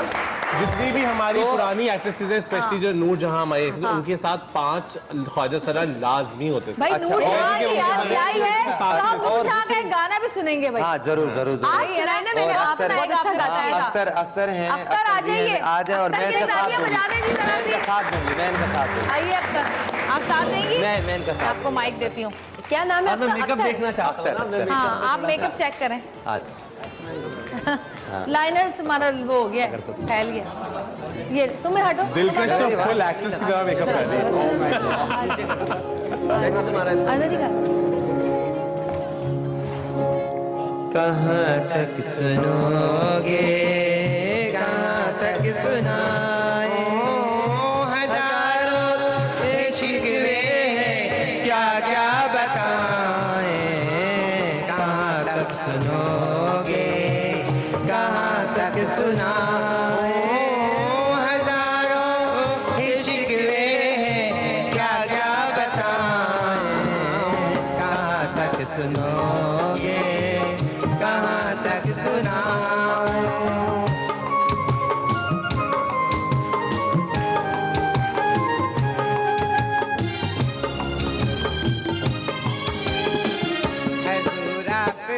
जितनी भी हमारी पुरानी एक्ट्रेसेस हैं, स्पेशली जो नूर जहां हमारे, उनके साथ 5 ख्वाजा सरा लाजमी होते थे। भाई नूर जहां की याद दिलाई है, तो हम नूर जहां का एक गाना भी सुनेंगे भाई। हाँ जरूर जरूर जरूर। अख्तर हैं, अख्तर आ जाइए, आ जाए और मैं इनका साथ दूंगी, मैं इनका साथ दूंगी। आइए अख्तर, आप साथ देंगी? मैं इनका साथ, आपको माइक देती हूँ। क्या नाम है? मैं मेकअप देखना चाहता हूँ। हाँ, आप मेकअप चेक करें। लाइनर तुम्हारा वो हो गया, फैल गया, ये तुम्हें हटो। दिलकश तो फुल एक्ट्रेस की तरह मेकअप कर रही है। कहाँ तक सुनोगे, कहाँ तक सुनाए, हजारों शिकवे हैं, क्या क्या बताएं, कहाँ तक सुनोगे, कहाँ तक सुनाए, हजारों शिकवे हैं, क्या क्या बताएं, कहाँ तक सुनोगे, कहाँ तक सुनाए। हजूरा पे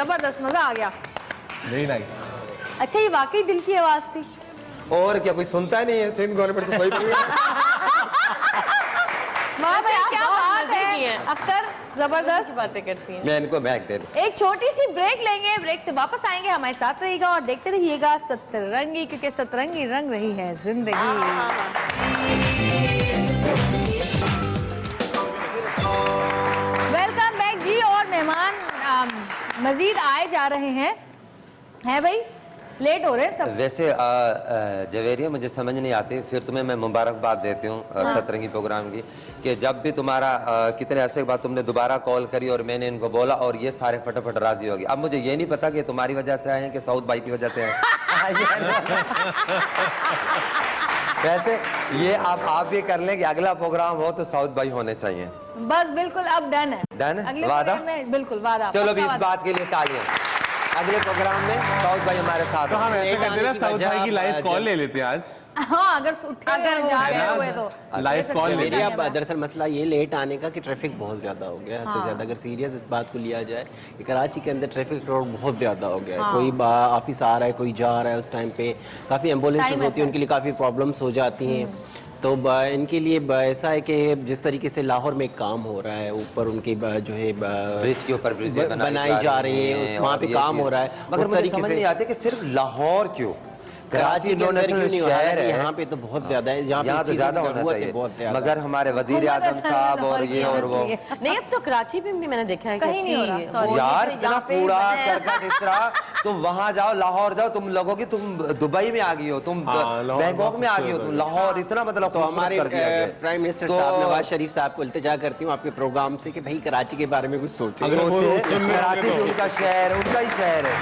जबरदस्त, मजा आ गया। Very nice. अच्छा, ये वाकई दिल की आवाज थी। और क्या, कोई सुनता नहीं है सिंध गवर्नमेंट तो कोई वाह भाई, क्या बात मजे की है हैं। अख्तर, जबरदस्त बातें करती हैं। मैं इनको बैग दे दूं। एक छोटी सी ब्रेक लेंगे, ब्रेक से वापस आएंगे, हमारे साथ रहिएगा और देखते रहिएगा सतरंगी, क्योंकि सतरंगी रंग रही है जिंदगी। वेलकम बैक जी। और मेहमान मजीद आए जा रहे हैं भाई, लेट हो रहे हैं सब। वैसे जवेरिया, मुझे समझ नहीं आती, फिर तुम्हें मैं मुबारकबाद देती हूँ सतरंगी प्रोग्राम की, कि जब भी तुम्हारा कितने अरसे के बाद तुमने दोबारा कॉल करी और मैंने इनको बोला और ये सारे फटाफट राजी हो गए। अब मुझे ये नहीं पता कि तुम्हारी वजह से आए हैं कि साउथ भाई की वजह से आए वैसे ये आप भी कर लें कि अगला प्रोग्राम हो तो साउथ भाई होने चाहिए। बस बिल्कुल, अब डन है। डन है? अगले वादा? प्रोग्राम में बिल्कुल वादा। चलो भी पक्का इस वादा। बात के लिए तालियां। अगले प्रोग्राम में साउथ भाई हमारे साथ तो हम ऐसे करते ना, साउथ भाई की लाइव कॉल ले लेते हैं आज। हाँ, अगर जा रहे हुए तो लाइव कॉल ले मेरी अब दरअसल मसला ये लेट आने का कि ट्रैफिक बहुत ज़्यादा हो गया है, हद से ज़्यादा। अगर सीरियस इस बात को लिया जाए कि कराची के अंदर ट्रैफिक रोड बहुत ज़्यादा हो गया है। कोई ऑफिस आ रहा है, कोई जा रहा है, उस टाइम पे काफ़ी एम्बुलेंसेज होती है, उनके लिए काफ़ी प्रॉब्लम्स हो जाती हैं। तो इनके लिए ऐसा है कि जिस तरीके से लाहौर में काम हो रहा है, ऊपर उनकी जो है ब्रिज के ऊपर ब्रिज बनाई जा रही है, वहाँ पे काम हो रहा है, मगर मुझे समझ नहीं आती कि सिर्फ लाहौर क्यों, कराची के अंदर क्यों नहीं हो रहा शहर है? है, यहाँ पे तो बहुत ज्यादा है, यहाँ तो ज्यादा होना चाहिए, बहुत ज्यादा। मगर हमारे वजीर आजम साहब और ये और वो, नहीं, अब तो कराची में भी मैंने देखा है कहीं नहीं हो रहा, sorry। यार इतना कूड़ा करकट इस तरह, तुम वहां जाओ, लाहौर जाओ, तुम लोगों की, तुम दुबई में आ गई हो, तुम बैंकॉक में आ गई हो, तुम लाहौर इतना मतलब तो हमारे प्राइम मिनिस्टर साहब नवाज शरीफ साहब को इल्तिजा करती हूँ आपके प्रोग्राम से कि भाई कराची के बारे में कुछ सोचें। कराची भी उनका शहर है, उनका ही शहर है।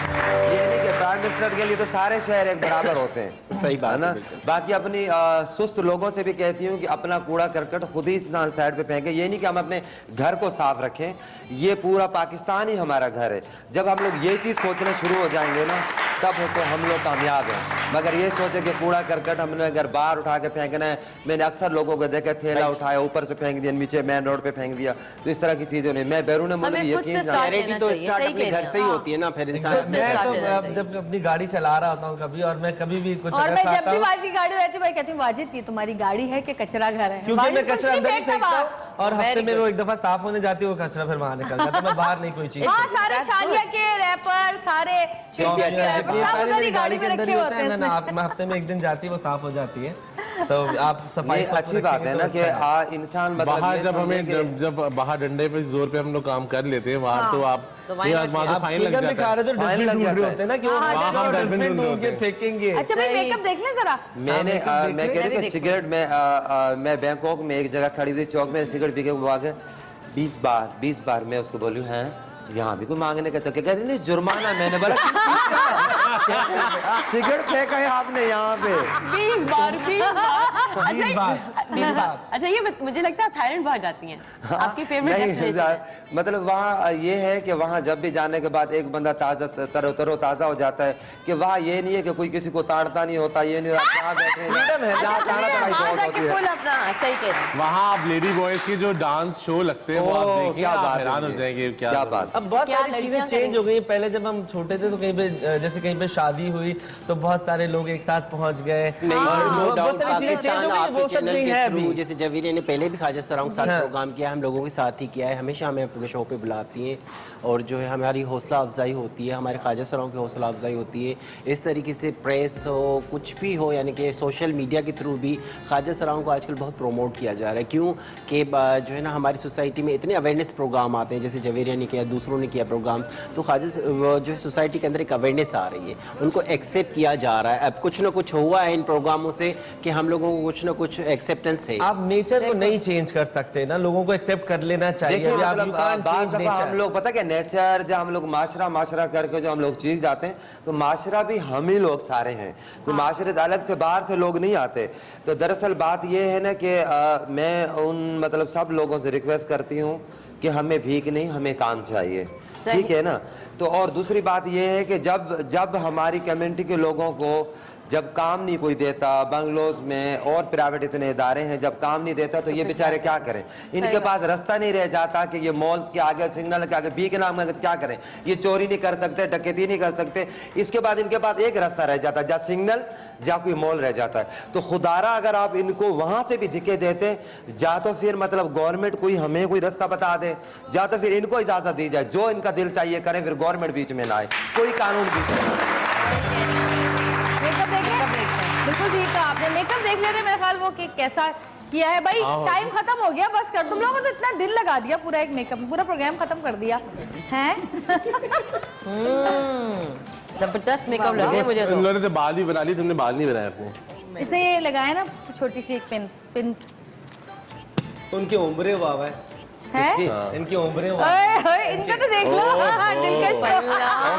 ये नहीं कि प्राइम मिनिस्टर के लिए तो सारे शहर एक बराबर होते हैं। सही बात है ना। बाकी अपनी सुस्त लोगों से भी कहती हूँ कि अपना कूड़ा करकट खुद ही साइड पे फेंके। ये नहीं कि हम अपने घर को साफ रखें, ये पूरा पाकिस्तान ही हमारा घर है। जब हम लोग ये चीज़ सोचना शुरू हो जाएंगे ना, तब तो हम लोग कामयाब हैं। मगर ये सोचे कि कूड़ा करकट हमने अगर बाहर उठा के फेंकना है, मैंने अक्सर लोगों को देखा थैला उठाया ऊपर से फेंक दिया, नीचे मेन रोड पे फेंक दिया, तो इस तरह की चीजें नहीं। मैं बैरून चैरिटी तो स्टार्ट अपने घर से ही होती है ना, फिर इंसान। मैं तो जब अपनी गाड़ी चला रहा होता हूँ कभी, और मैं कभी भी कुछ और मैं जब भी वाजिद की गाड़ी रहती हूँ, कहती हूँ वाजिद ये तुम्हारी गाड़ी है कि कचरा घर है? क्योंकि मैं कचरा अंदर ही फेंकता हूँ, और हफ्ते में वो एक दफा साफ होने जाती है, वो कचरा फिर बाहर निकल जाता है। मैं बाहर नहीं कोई चीज। हाँ, सारे छालिया के रैपर सारे गाड़ी के अंदर ही होता है ना, आप हफ्ते में एक दिन जाती है, वो साफ हो जाती है। तो आप सफाई अच्छी बात है ना कि इंसान बाहर जब हमें जब बाहर डंडे पे जोर पे हम लोग काम कर लेते हैं, वहाँ तो आप फाइन लग जाता है। खा रहे तो डस्टबिन ढूंढ रहे होते हैं ना कि वो डस्टबिन ढूंढ के फेंकेंगे। अच्छा भाई, मेकअप देख लें जरा। मैं कह रही थी सिगरेट में, मैं बैंकॉक में एक जगह खड़ी थी चौक में, सिगरेट पी के वो आके 20 बार मैं उसको बोलूँ हैं यहाँ भी कोई मांगने का चक्कर, कहते नहीं जुर्माना। मैंने बोला सिगरेट फेंका है आपने यहाँ पे 20 बार। अच्छा, ये मुझे लगता है थाईलैंड बाहर जाती हैं, आपकी फेवरेट डेस्टिनेशन। मतलब वहाँ ये है कि वहाँ जब भी जाने के बाद एक बंदा ताजा तरो ताजा हो जाता है, कि वहाँ ये नहीं है कि कोई किसी को ताड़ता नहीं होता, ये नहीं वहाँ आप लेडी बॉयज की जो डांस शो लगते हैं, वो आप देखिए, आप हैरान हो जाएंगे क्या बात। अब बहुत सारी चीजें चेंज हो गई। पहले जब हम छोटे थे तो कहीं पे जैसे कहीं पे शादी हुई तो बहुत सारे लोग एक साथ पहुंच गए, बहुत सारी चीजें चेंज हो गई। वो सब नहीं है अभी। जैसे जवीर ने पहले भी ख्वाजा सराओं के साथ प्रोग्राम किया, हम लोगों के साथ ही किया है, हमेशा हमें अपने शो पे बुलाती हैं और जो है हमारी हौसला अफजाई होती है, हमारे ख्वाजा सराओं की हौसला अफजाई होती है। इस तरीके से प्रेस हो, कुछ भी हो, यानी कि सोशल मीडिया के थ्रू भी ख्वाजा सराओं को आजकल बहुत प्रमोट किया जा रहा है। क्यों कि जो है ना हमारी सोसाइटी में इतने अवेयरनेस प्रोग्राम आते हैं, जैसे जवेरिया ने किया, दूसरों ने किया प्रोग्राम, तो ख्वाजा जो है सोसाइटी के अंदर एक अवेयरनेस आ रही है, उनको एक्सेप्ट किया जा रहा है। अब कुछ ना कुछ हुआ है इन प्रोग्रामों से कि हम लोगों को कुछ ना कुछ एक्सेप्टेंस है। आप नेचर को नहीं चेंज कर सकते ना, लोगों को एक्सेप्ट कर लेना चाहिए। हम लोग पता क्या नेचर, जब हम लोग माशरा करके जो हम लोग चीज जाते हैं, तो माशरा भी हम ही लोग सारे हैं, कोई माशरे अलग से बाहर से लोग नहीं आते। तो दरअसल बात यह है ना कि मैं उन मतलब सब लोगों से रिक्वेस्ट करती हूँ कि हमें भीख नहीं, हमें काम चाहिए, ठीक है ना। तो और दूसरी बात यह है कि जब हमारी कम्युनिटी के लोगों को जब काम नहीं कोई देता, बंगलोज में और प्राइवेट इतने इदारे हैं, जब काम नहीं देता तो ये बेचारे क्या करें? इनके पास रास्ता नहीं रह जाता कि ये मॉल्स के आगे, सिग्नल के आगे बी के नाम में क्या करें? ये चोरी नहीं कर सकते, डकैती नहीं कर सकते। इसके बाद इनके पास एक रास्ता रह जाता है, जहाँ सिग्नल, जहाँ कोई मॉल रह जाता है। तो खुदारा अगर आप इनको वहां से भी दिखे देते, जा तो फिर मतलब गवर्नमेंट कोई हमें कोई रास्ता बता दे, जा तो फिर इनको इजाजत दी जाए, जो इनका दिल चाहिए करें, फिर गवर्नमेंट बीच में ना आए, कोई कानून बीच में ना आए। बिल्कुल ठीक कहा आपने। मेकअप देख लेते मेरे ख्याल वो कि कैसा किया है भाई। टाइम खत्म हो गया, बस कर। तुम लोगों ने तो इतना दिल लगा दिया, पूरा एक मेकअप में पूरा प्रोग्राम खत्म कर दिया है। जबरदस्त मेकअप लगे मुझे तो। इन लोगों ने तो बाल भी बना लिए, तुमने बाल नहीं बनाए अपने। इसने ये लगाया ना छोटी सी एक पिन उनकी उम्रें वाह है, इनकी उम्रें इनका तो देख लो। दिलकश ओह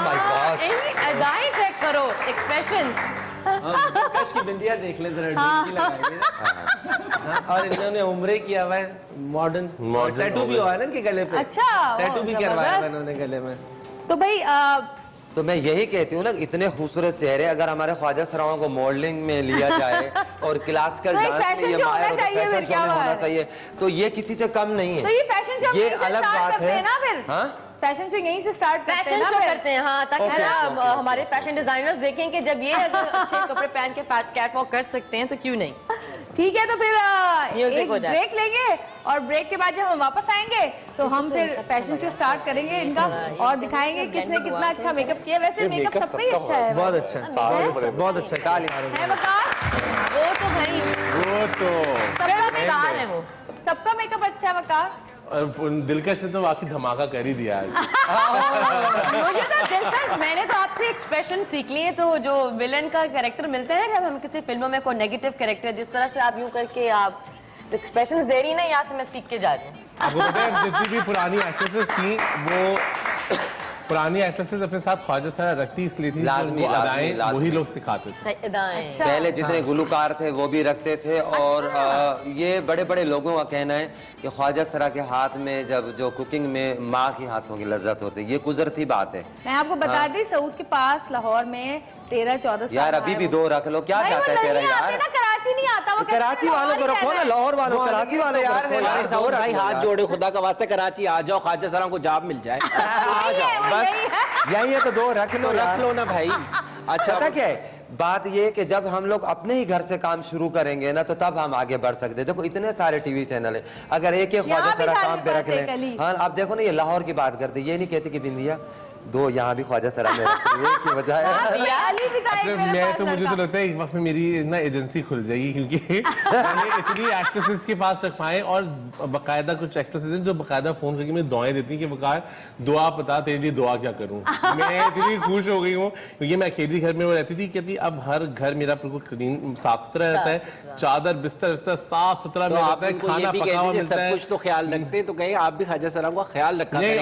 माय गॉड, इनकी अदाएं चेक करो, एक्सप्रेशंस। दिलकश की बिंदिया देख ले जरा, ढील की लगाएंगे ना। और इन्होंने उम्रे किया हुआ है, मॉडर्न टैटू भी हुआ है ना इनके गले पे। अच्छा, टैटू भी करवाया है इन्होंने गले में। तो भाई तो मैं यही कहती हूँ ना, इतने खूबसूरत चेहरे अगर हमारे ख्वाजा सराओं को मॉडलिंग में लिया जाए और क्लासिकल तो डांस में ये माहिर हो, चाहिए, फैशन शो में होना चाहिए, तो ये किसी से कम नहीं है। तो ये फैशन शो ये यहीं से अलग स्टार्ट बात करते है हैं ना फिर। हाँ? फैशन शो यहीं से स्टार्ट करते हैं फैशन ना शो फिर। करते हैं, हाँ, ताकि Okay, ना okay. हमारे फैशन डिजाइनर्स देखें कि जब ये अगर अच्छे कपड़े पहन के कैट वॉक कर सकते हैं तो क्यों नहीं। ठीक है, तो फिर Music एक हो जाए। ब्रेक लेंगे और ब्रेक के बाद जब हम वापस आएंगे तो हम फिर फैशन शो स्टार्ट करेंगे इनका और दिखाएंगे किसने कितना अच्छा मेकअप किया। वैसे मेकअप सबका ही अच्छा है, बहुत अच्छा है, बहुत अच्छा। है वकार? वो तो भाई वो तो सबका स्टार है वो। सबका मेकअप अच्छा है वकार। और दिलकश ने तो वाकई धमाका कर ही दिया आज। मुझे तो दिलकश, मैंने तो आपसे एक्सप्रेशन सीख लिए। तो जो विलन का कैरेक्टर मिलता है ना, जब हम किसी फिल्मों में कोई नेगेटिव कैरेक्टर, जिस तरह से आप यूं करके आप एक्सप्रेशंस दे रही ना, यहाँ से मैं सीख के जा रही हूँ। आपको पता है जितनी भी पुरानी एक्ट्रेसेस थी, वो पुरानी एक्ट्रेसेस अपने साथ ख्वाजा सरा रखती इसलिए थी, लाजमी, अदाएं लाजमी। वही लोग सिखाते थे। अच्छा। पहले जितने गुलकार थे वो भी रखते थे। और ये बड़े बड़े लोगों का कहना है कि ख्वाजा सरा के हाथ में जब जो कुकिंग में माँ के हाथों की लज्जत होती है, ये गुजरती बात है। मैं आपको बता दी, सऊद के पास लाहौर में 13-14 साल यार अभी भी 2 रख लो, क्या भाई चाहता है तेरा यार? कराची नहीं आता वो, कराची वालों को रखो ना, लाहौर वालों, कराची वालों को रखो यार। साउथ भाई हाथ जोड़े, खुदा का वास्ते कराची आ जाओ, ख्वाजा सराओं को जॉब मिल जाए। आ जाओ बस, यही है तो 2 रख लो, रख लो ना भाई। अच्छा पता क्या है बात, ये कि जब हम लोग अपने ही घर से काम शुरू करेंगे ना, तो तब हम आगे बढ़ सकते हैं। देखो इतने सारे टीवी चैनल है, अगर एक एक ख्वाजा सरा काम पे रख ले। हाँ आप देखो ना, ये लाहौर की बात करते, ये नहीं कहते कि बिंदिया 2 यहाँ भी ख्वाजा सरा में की बजाय। मैं तो मुझे तो लगता है एक वक्त में मेरी ना एजेंसी खुल जाएगी, क्योंकि मैंने इतनी एक्ट्रेसेस के पास रखवाएं, और बाकायदा कुछ एक्ट्रेसेस हैं जो बाकायदा फोन करके मुझे दुआएं देती हैं कि वकार दुआ बता, तेरे लिए दुआ क्या करूं। मैं इतनी खुश हो गई हूँ, क्योंकि मैं अकेली घर में वो रहती थी, कहती अब हर घर मेरा बिल्कुल क्लीन साफ सुथरा रहता है, चादर बिस्तर साफ सुथरा तो रहता है, खाना पका हुआ मिलता है, सब कुछ तो ख्याल रखते हैं। तो कहीं आप भी ख्वाजा सराओं का ख्याल रखा करें,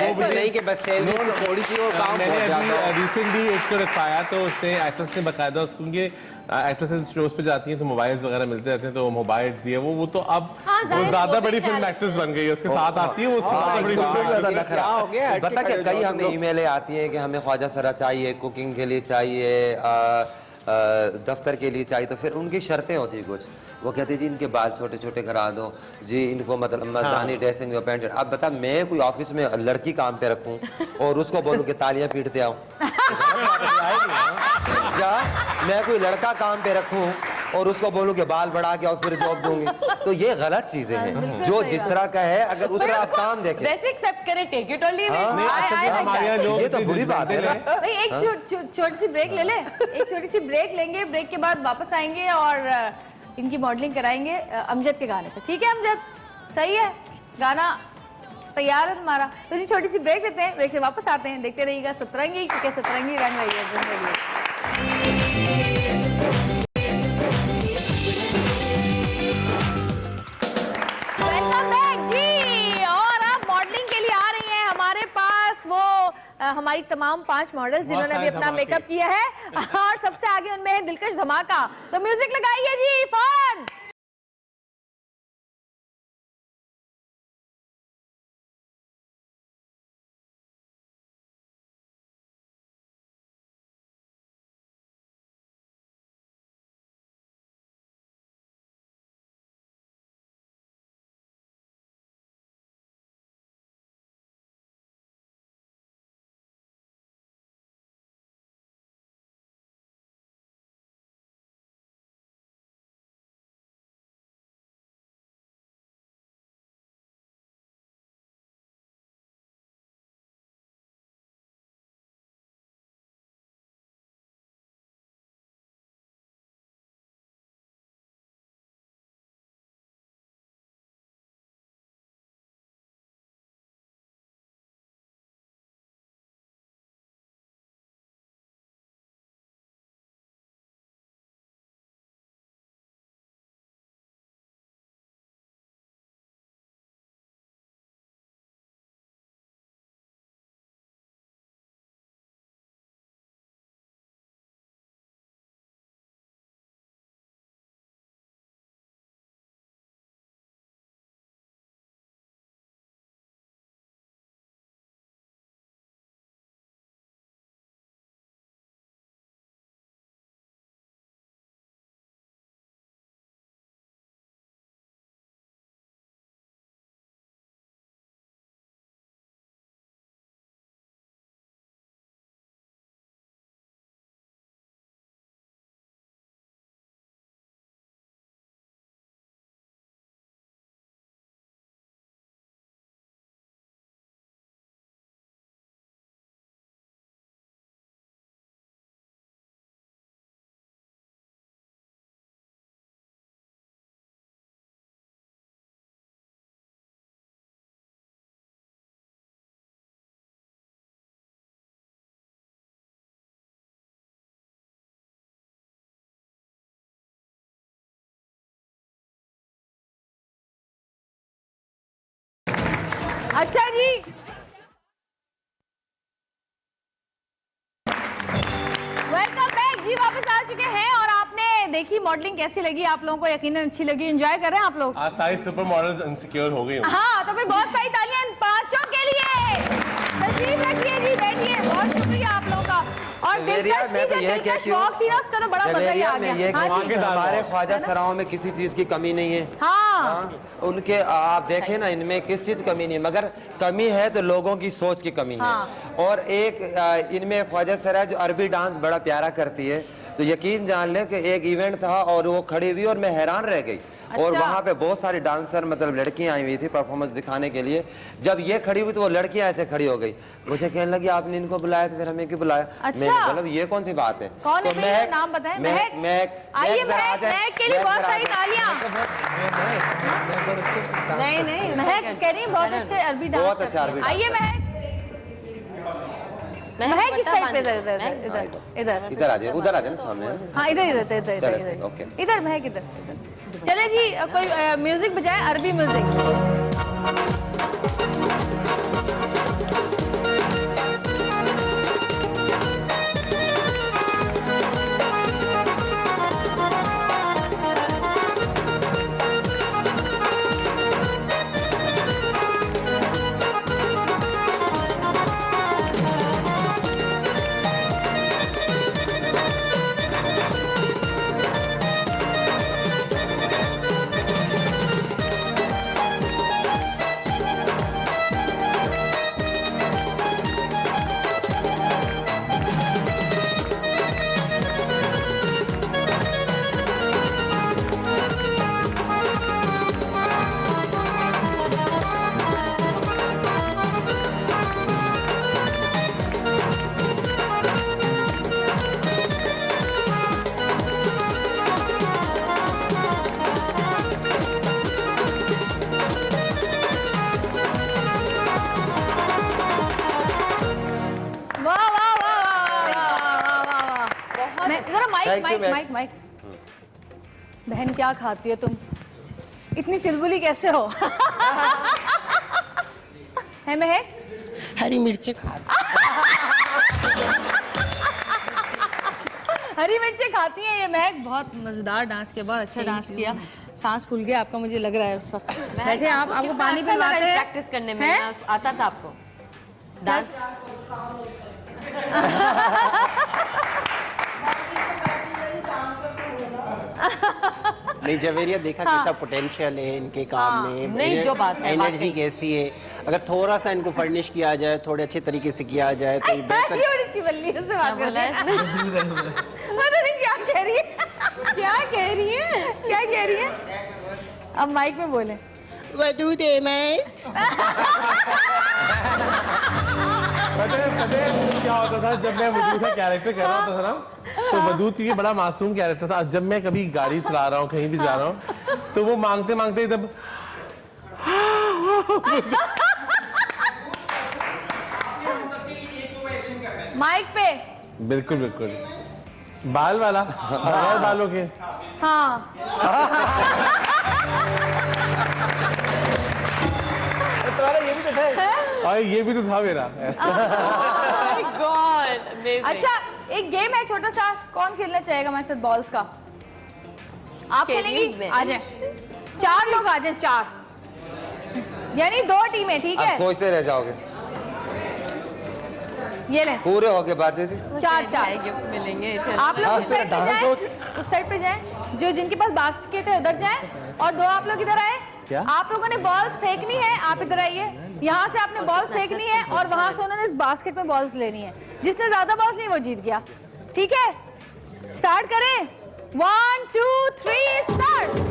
ऐसा नहीं कि बस सैलरी थोड़ी सी और काम मैंने बहुत ज्यादा हो। अभी रिसेंटली एक को रखवाया, तो उसने एक्ट्रेस ने बकायदा उसके एक्ट्रेसेस शोज पे जाती हैं तो मोबाइल्स वगैरह मिलते रहते हैं, तो मोबाइल्स ये वो तो अब वो ज्यादा बड़ी फिल्म एक्ट्रेस बन गई है, उसके साथ आती है वो ज्यादा बड़ी क्या हो गया? पता क्या, कई हमें ईमेलें आती हैं कि हमें ख्वाजा सरा चाहिए, कुकिंग के लिए चाहिए, दफ्तर के लिए चाहिए, तो फिर उनकी शर्तें होती है कुछ। वो कहती जी इनके बाल छोटे छोटे करा दो जी, इनको मतलब मर्दानी ड्रेसिंग में पेंट। अब बता, मैं कोई ऑफिस में लड़की काम पे रखूं और उसको बोलूं कि तालियां पीटते आओ? जा मैं कोई लड़का काम पे रखूं और उसको बोलूं कि बाल बढ़ा के और फिर जॉब दूंगी, तो ये गलत चीजें हैं। जो जिस तरह का है, अगर उस तरह आप काम देखें, वैसे एक्सेप्ट करें, टेक इट और लीव लोग ये तो बुरी बात है ना। भाई एक छोटी सी ब्रेक ले ले, एक छोटी सी ब्रेक लेंगे, ब्रेक के बाद वापस आएंगे और इनकी मॉडलिंग कराएंगे अमजद के गाने पे। ठीक है अमजद, सही है, गाना तैयार है तुम्हारा? तो जी छोटी सी ब्रेक लेते हैं, ब्रेक से वापस आते हैं, देखते रहिएगा सतरंगी, क्योंकि सतरंगी रंग रही है जिंदगी। हमारी तमाम 5 मॉडल्स जिन्होंने अभी अपना मेकअप किया है, और सबसे आगे उनमें है दिलकश धमाका। तो म्यूजिक लगाइए जी फौरन। अच्छा जी, वेलकम बैक जी, वापस आ चुके हैं। और आपने देखी मॉडलिंग कैसी लगी आप लोगों को? यकीनन अच्छी लगी, एंजॉय कर रहे हैं आप लोग? आज सारी सुपर मॉडल्स इनसिक्योर हो गई होंगी। हाँ, तो फिर बहुत सारी तालियां इन पांचों के लिए। तशरीफ रखिए जी, बैठिए। बहुत शुक्रिया आप लोगों का। और दिलकश की जो दिलकश वॉक थी ना, उसका तो बड़ा मजा ही आ गया। हाँ जी, हमारे ख्वाजा सराओं में किसी चीज की कमी नहीं है। हाँ, उनके आप देखें ना, इनमें किस चीज कमी नहीं, मगर कमी है तो लोगों की सोच की कमी है। और एक इनमें ख्वाजा सरा जो अरबी डांस बड़ा प्यारा करती है, तो यकीन जान ले कि एक इवेंट था और वो खड़ी हुई और मैं हैरान रह गई। और वहाँ पे बहुत सारे डांसर मतलब लड़कियां आई हुई थी परफॉर्मेंस दिखाने के लिए। जब ये खड़ी हुई तो वो लड़कियां ऐसे खड़ी हो गई, मुझे कहने लगी आपने इनको बुलाया तो फिर हमें क्यों बुलाया? अच्छा। मैंने मतलब ये कौन सी बात है? कौन तो है? नाम बताएं। आइए महक के लिए बहुत सारी तालियां। नहीं, महक कह रही बहुत अच्छे अरबी डांस, बहुत अच्छा अरबी। आइए महक, महक इस साइड पे, इधर आ जाए, उधर आ जाए ना सामने। हाँ, इधर ओके, इधर महक, इधर। चले जी, कोई म्यूजिक बजाए, अरबी म्यूजिक। माइक। बहन क्या खाती हो तुम? इतनी चुलबुली कैसे हो? है महक? हरी मिर्ची खा हरी मिर्ची खाती है ये महक। बहुत मजेदार डांस किया, बहुत अच्छा डांस किया। सांस फूल गया आपका, मुझे लग रहा है उस वक्त। बैठे आप, आपको पानी पिलाते हैं? प्रैक्टिस करने में आता था आपको डांस? नहीं, जवेरिया देखा कैसा पोटेंशियल है इनके काम में, नहीं जो बात है, एनर्जी कैसी है। अगर थोड़ा सा इनको फर्निश किया जाए, थोड़े अच्छे तरीके से किया जाए तो ये बेहतर। से बात कर रहे हैं। पता नहीं क्या कह रही है, क्या कह रही है, क्या कह रही है? अब माइक में बोले। वधू दे मैं। क्या होता था जब मैं वधू का कैरेक्टर कर रहा होता था ना, तो वधू ये बड़ा मासूम कैरेक्टर था। जब मैं कभी गाड़ी चला रहा हूँ, कहीं भी जा रहा हूँ, तो वो मांगते मांगते जब माइक पे बिल्कुल बिल्कुल बाल वाला, बगैर बालों के। हाँ, ये भी तो था, और ये भी तो था मेरा। अच्छा, एक गेम है छोटा सा, कौन खेलना चाहेगा हमारे साथ बॉल्स का? आप खेलेंगी? आ जाए, 4 लोग आ जाए, 4 यानी 2 टीमें, ठीक है? सोचते रह जाओगे। ये ले, पूरे हो गए बातें थी। 4 गिफ्ट मिलेंगे। आप लोग उस साइड पे जाएं, उस साइड पे जाएं, जो जिनके पास बास्केट है उधर जाएं, और 2 आप लोग इधर आए। क्या? आप लोगों ने बॉल्स फेंकनी है, आप इधर आइए। यहाँ से आपने बॉल्स फेंकनी है और वहां से उन्होंने इस बास्केट में बॉल्स लेनी है। जिसने ज्यादा बॉल्स नहीं वो जीत गया, ठीक है? स्टार्ट करें, 1 2 3 स्टार्ट।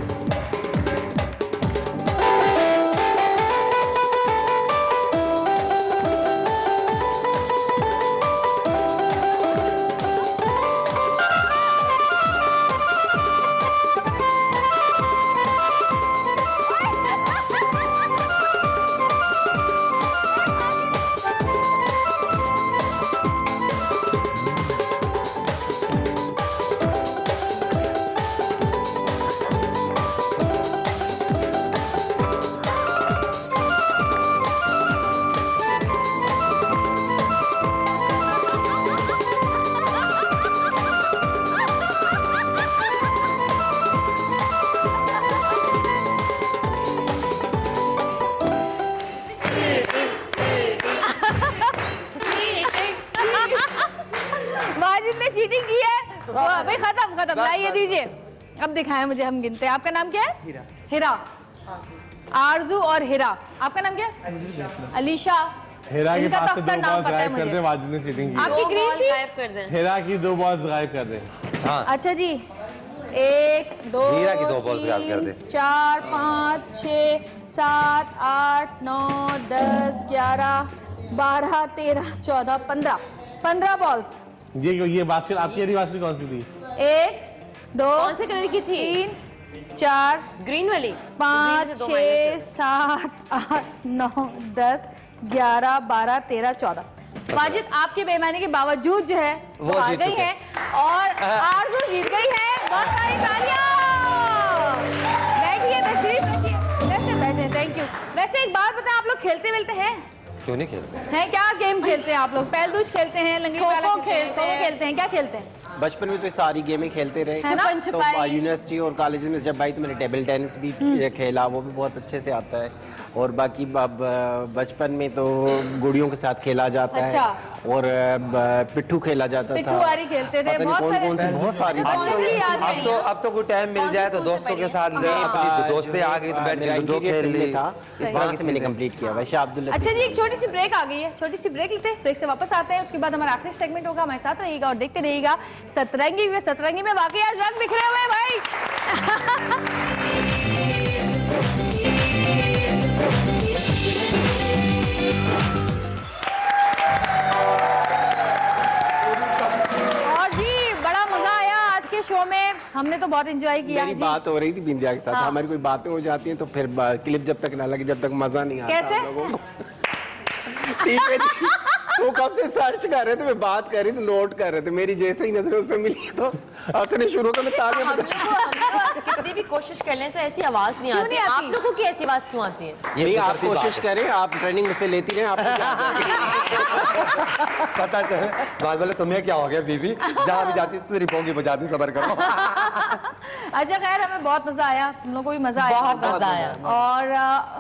लाइए दीजिए, अब दिखाएं मुझे, हम गिनते हैं। आपका नाम क्या है? हीरा। हीरा, आरजू और हीरा। आपका नाम क्या है? अलीशा। हीरा के इनका पास तो से अपना 2 नाम बॉल्स पता है गायब कर मुझे। दे, वाजिद ने चीटिंग की। आपकी ग्रीन थी? गायब कर दें। हीरा की 2 बॉल्स गायब कर दे। हाँ अच्छा जी, 1 2 हीरा की 2 बॉल्स गायब कर दे। 4 5 6 7 8 9 10 11 12 13 14 15 बॉल्स। ये बास्केट आपकी वाली बास्केट कौन सी थी? 1 2 कौन से कलर की थी? 3 4 ग्रीन वाली? 5 6 7 8 9 10 11 12 13 14। वाजिद आपकी बेईमानी के बावजूद जो है वो आ जीत गई चुके है और आरजू जीत गई है। बहुत सारी तालियां। बैठिए, तशरीफ रखिए, वैसे बैठे। Thank you. वैसे एक बात बताएं, आप लोग खेलते मिलते हैं? क्यों नहीं खेलते हैं क्या गेम खेलते हैं आप लोग? पहलदूज खेलते हैं, लंगड़ी वाला खो-खो खेलते हैं। खेलते हैं, क्या खेलते हैं? बचपन में तो सारी गेमें खेलते रहे, है ना? तो यूनिवर्सिटी और कॉलेज में जब आई तो मैंने टेबल टेनिस भी खेला, वो भी बहुत अच्छे से आता है। और बाकी अब बचपन में तो गुड़ियों के साथ खेला जाता अच्छा। है और पिट्ठू खेला जाता था। पिट्ठूवारी खेलते थे, पता नहीं बहुत कौन सारे कौन सी बहुत सारी कौन सी याद है? अब तो कोई टाइम मिल जाए तो दोस्तों के साथ अपनी दोस्तें आ गई तो बैठ के लूडो खेल ली था, इस तरह से मैंने कंप्लीट किया। वैसे अब्दुल्ला अच्छा जी, एक छोटी सी ब्रेक आ गई है, छोटी सी ब्रेक लेते हैं, ब्रेक से वापस आते हैं। उसके बाद हमारा आखिरी सेगमेंट होगा, हमारे साथ रहिएगा और देखते रहिएगा सतरंगी। सतरंगी में वाकई आज रंग बिखरे हुए हैं भाई। और जी बड़ा मजा आया आज के शो में, हमने तो बहुत एंजॉय किया। मेरी जी। बात हो रही थी बिंदिया के साथ, हाँ। हमारी कोई बातें हो जाती हैं तो फिर क्लिप जब तक ना लगे जब तक मजा नहीं आता कैसे? हम लोगों को। ठीक है जी। वो कब से सर्च कर रहे थे, मैं बात कर रही थी, नोट कर रहे थे, मेरी जैसे ही नजरें उससे मिली तो हंसने शुरू कर, मैं तालियां हम लोग कितनी भी कोशिश कर लें तो ऐसी आवाज नहीं क्यों आती। नहीं आती? आप लोगों की ऐसी आवाज क्यों आती है? नहीं, आप कोशिश करें, आप ट्रेनिंग मुझसे लेती रहें, आपको क्या पता चले बात बोले तुम्हें क्या हो गया बीबी, जहाँ भी जाती तेरी पोंगी बजाती, सबर करो। अच्छा खैर, हमें बहुत मजा आया, तुम लोगों को भी मजा आया। बहुत मजा आया। और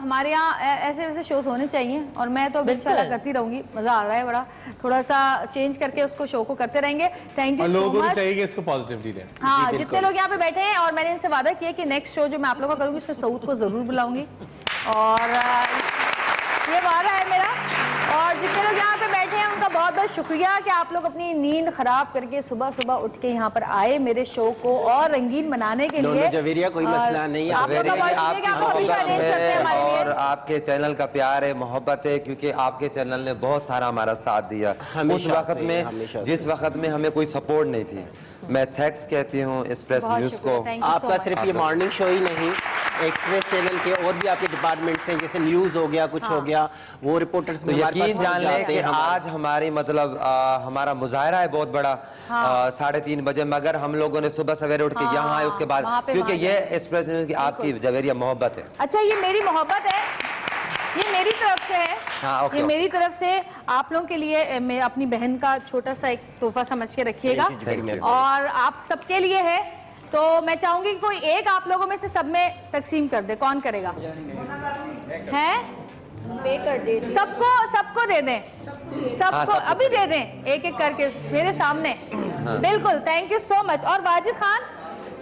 हमारे यहाँ ऐसे वैसे शोज होने चाहिए और मैं तो इंशाल्लाह करती रहूंगी। मजा आ रहा है बड़ा, थोड़ा सा चेंज करके उसको शो को करते रहेंगे। थैंक यू और सो लोगों को मच। चाहिए कि इसको पॉजिटिवली लें। हाँ, जितने लोग यहाँ पे बैठे हैं, और मैंने इनसे वादा किया कि नेक्स्ट शो जो मैं आप लोगों का करूंगी उसमें सऊद को जरूर बुलाऊंगी, और ये वादा है मेरा। और जितने लोग यहाँ पे बैठे हैं उनका बहुत बहुत शुक्रिया कि आप लोग अपनी नींद खराब करके सुबह सुबह उठ के यहाँ पर आए मेरे शो को और रंगीन बनाने के लिए। जवेरिया कोई मसला नहीं है। आप लोग का बहुत शुक्रिया कि आप लोग हमेशा अरेंज करते हैं हमारे लिए। और आपके चैनल का प्यार है, मोहब्बत है, क्योंकि आपके चैनल ने बहुत सारा हमारा साथ दिया उस वक्त में, जिस वक्त में हमें कोई सपोर्ट नहीं थी। मैं थैंक्स कहती हूँ एक्सप्रेस न्यूज को। आपका सिर्फ ये मॉर्निंग शो ही नहीं, एक्सप्रेस चैनल के और भी आपके डिपार्टमेंट्स हैं, जैसे न्यूज हो गया, कुछ हो गया, वो रिपोर्टर्स तो यकीन जान लें कि आज हमारी मतलब हमारा मुजाहरा है बहुत बड़ा, 3:30 बजे, मगर हम लोगों ने सुबह सवेरे उठ के यहाँ आए उसके बाद, क्योंकि ये एक्सप्रेस न्यूज की आपकी जवेरिया मोहब्बत है। अच्छा, ये मेरी मोहब्बत है, ये मेरी तरफ से है। हाँ, ये मेरी तरफ से आप लोगों के लिए मैं अपनी बहन का छोटा सा एक तोहफा समझ के रखिएगा, और आप सबके लिए है। तो मैं चाहूंगी कि कोई एक आप लोगों में से सब में तकसीम कर दे। कौन करेगा? हैं? पे कर दे, सबको दे दें, सबको अभी दे दें, एक एक करके मेरे सामने। बिल्कुल, थैंक यू सो मच। और वाजिद खान,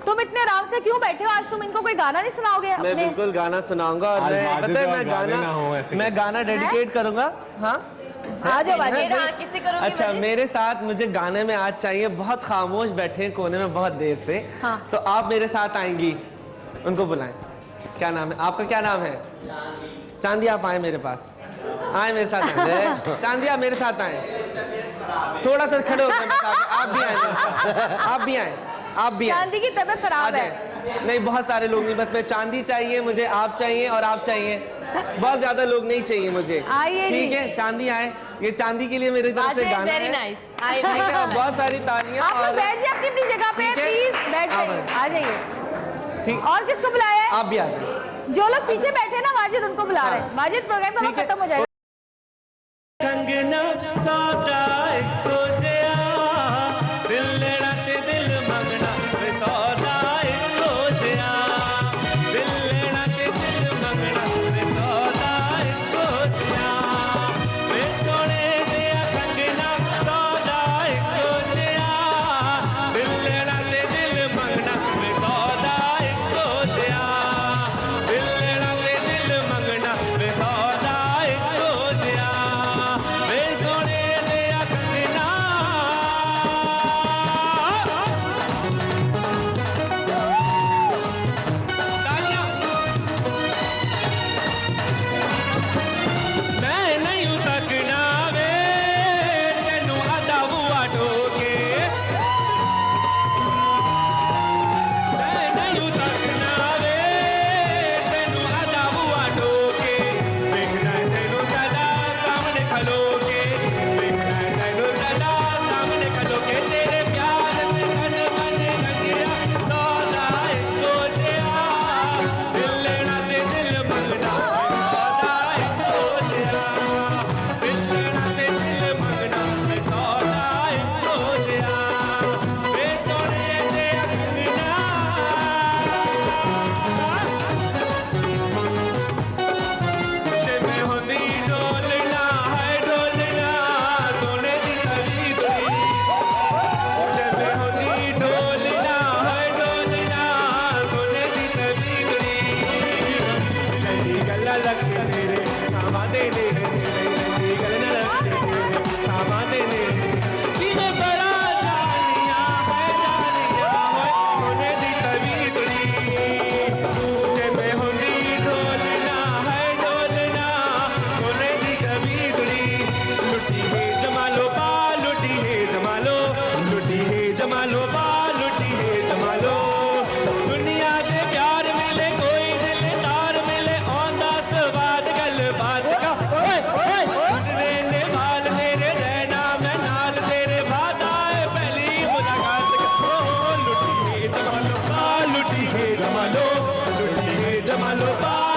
तुम इतने आराम से क्यों बैठे हो? आज तुम इनको कोई गाना नहीं सुनाओगे? मैं बिल्कुल गाना सुनाऊंगा, और मैं गाना डेडिकेट करूंगा। हाँ, आ जाओ वाजिद। किसी करोगे? अच्छा, मेरे साथ मुझे गाने में आज चाहिए, बहुत खामोश बैठे हैं कोने में बहुत देर से। हाँ। तो आप मेरे साथ आएंगी, उनको बुलाएं। क्या नाम है आपका? क्या नाम है? चांदी। आप आए मेरे पास, आए मेरे साथ। चांदी आप मेरे साथ आए, थोड़ा सा खड़े होकर आप भी आए, आप भी आए, आप भी आए। चांदी की तबीयत खराब है। नहीं, बहुत सारे लोग नहीं, बस मैं चांदी चाहिए, मुझे आप चाहिए और आप चाहिए, बहुत ज्यादा लोग नहीं चाहिए मुझे। आइए, ठीक है, चांदी आए। ये चांदी के लिए मेरी तरफ से गाना है। ठीक है, बहुत सारी तालियां। आप लोग बैठ जाइए अपनी अपनी जगह पे, प्लीज बैठ जाइए, आ जाइए। ठीक, और किसको बुलाया है? आप भी आ जाइए। जो लोग पीछे बैठे ना वाजिद, उनको बुला रहे हैं। वाजिद, प्रोग्राम का वक्त खत्म हो जाएगा। कंगना सौदा एको जिया, दिल लेना ते दिल मंगना, वे सौदा एको जिया, दिल लेना ते दिल मंगना, वे सौदा एको जिया, वे सोने दिया कंगना सौदा एको जिया, दिल लेना ते दिल मंगना, जमा लो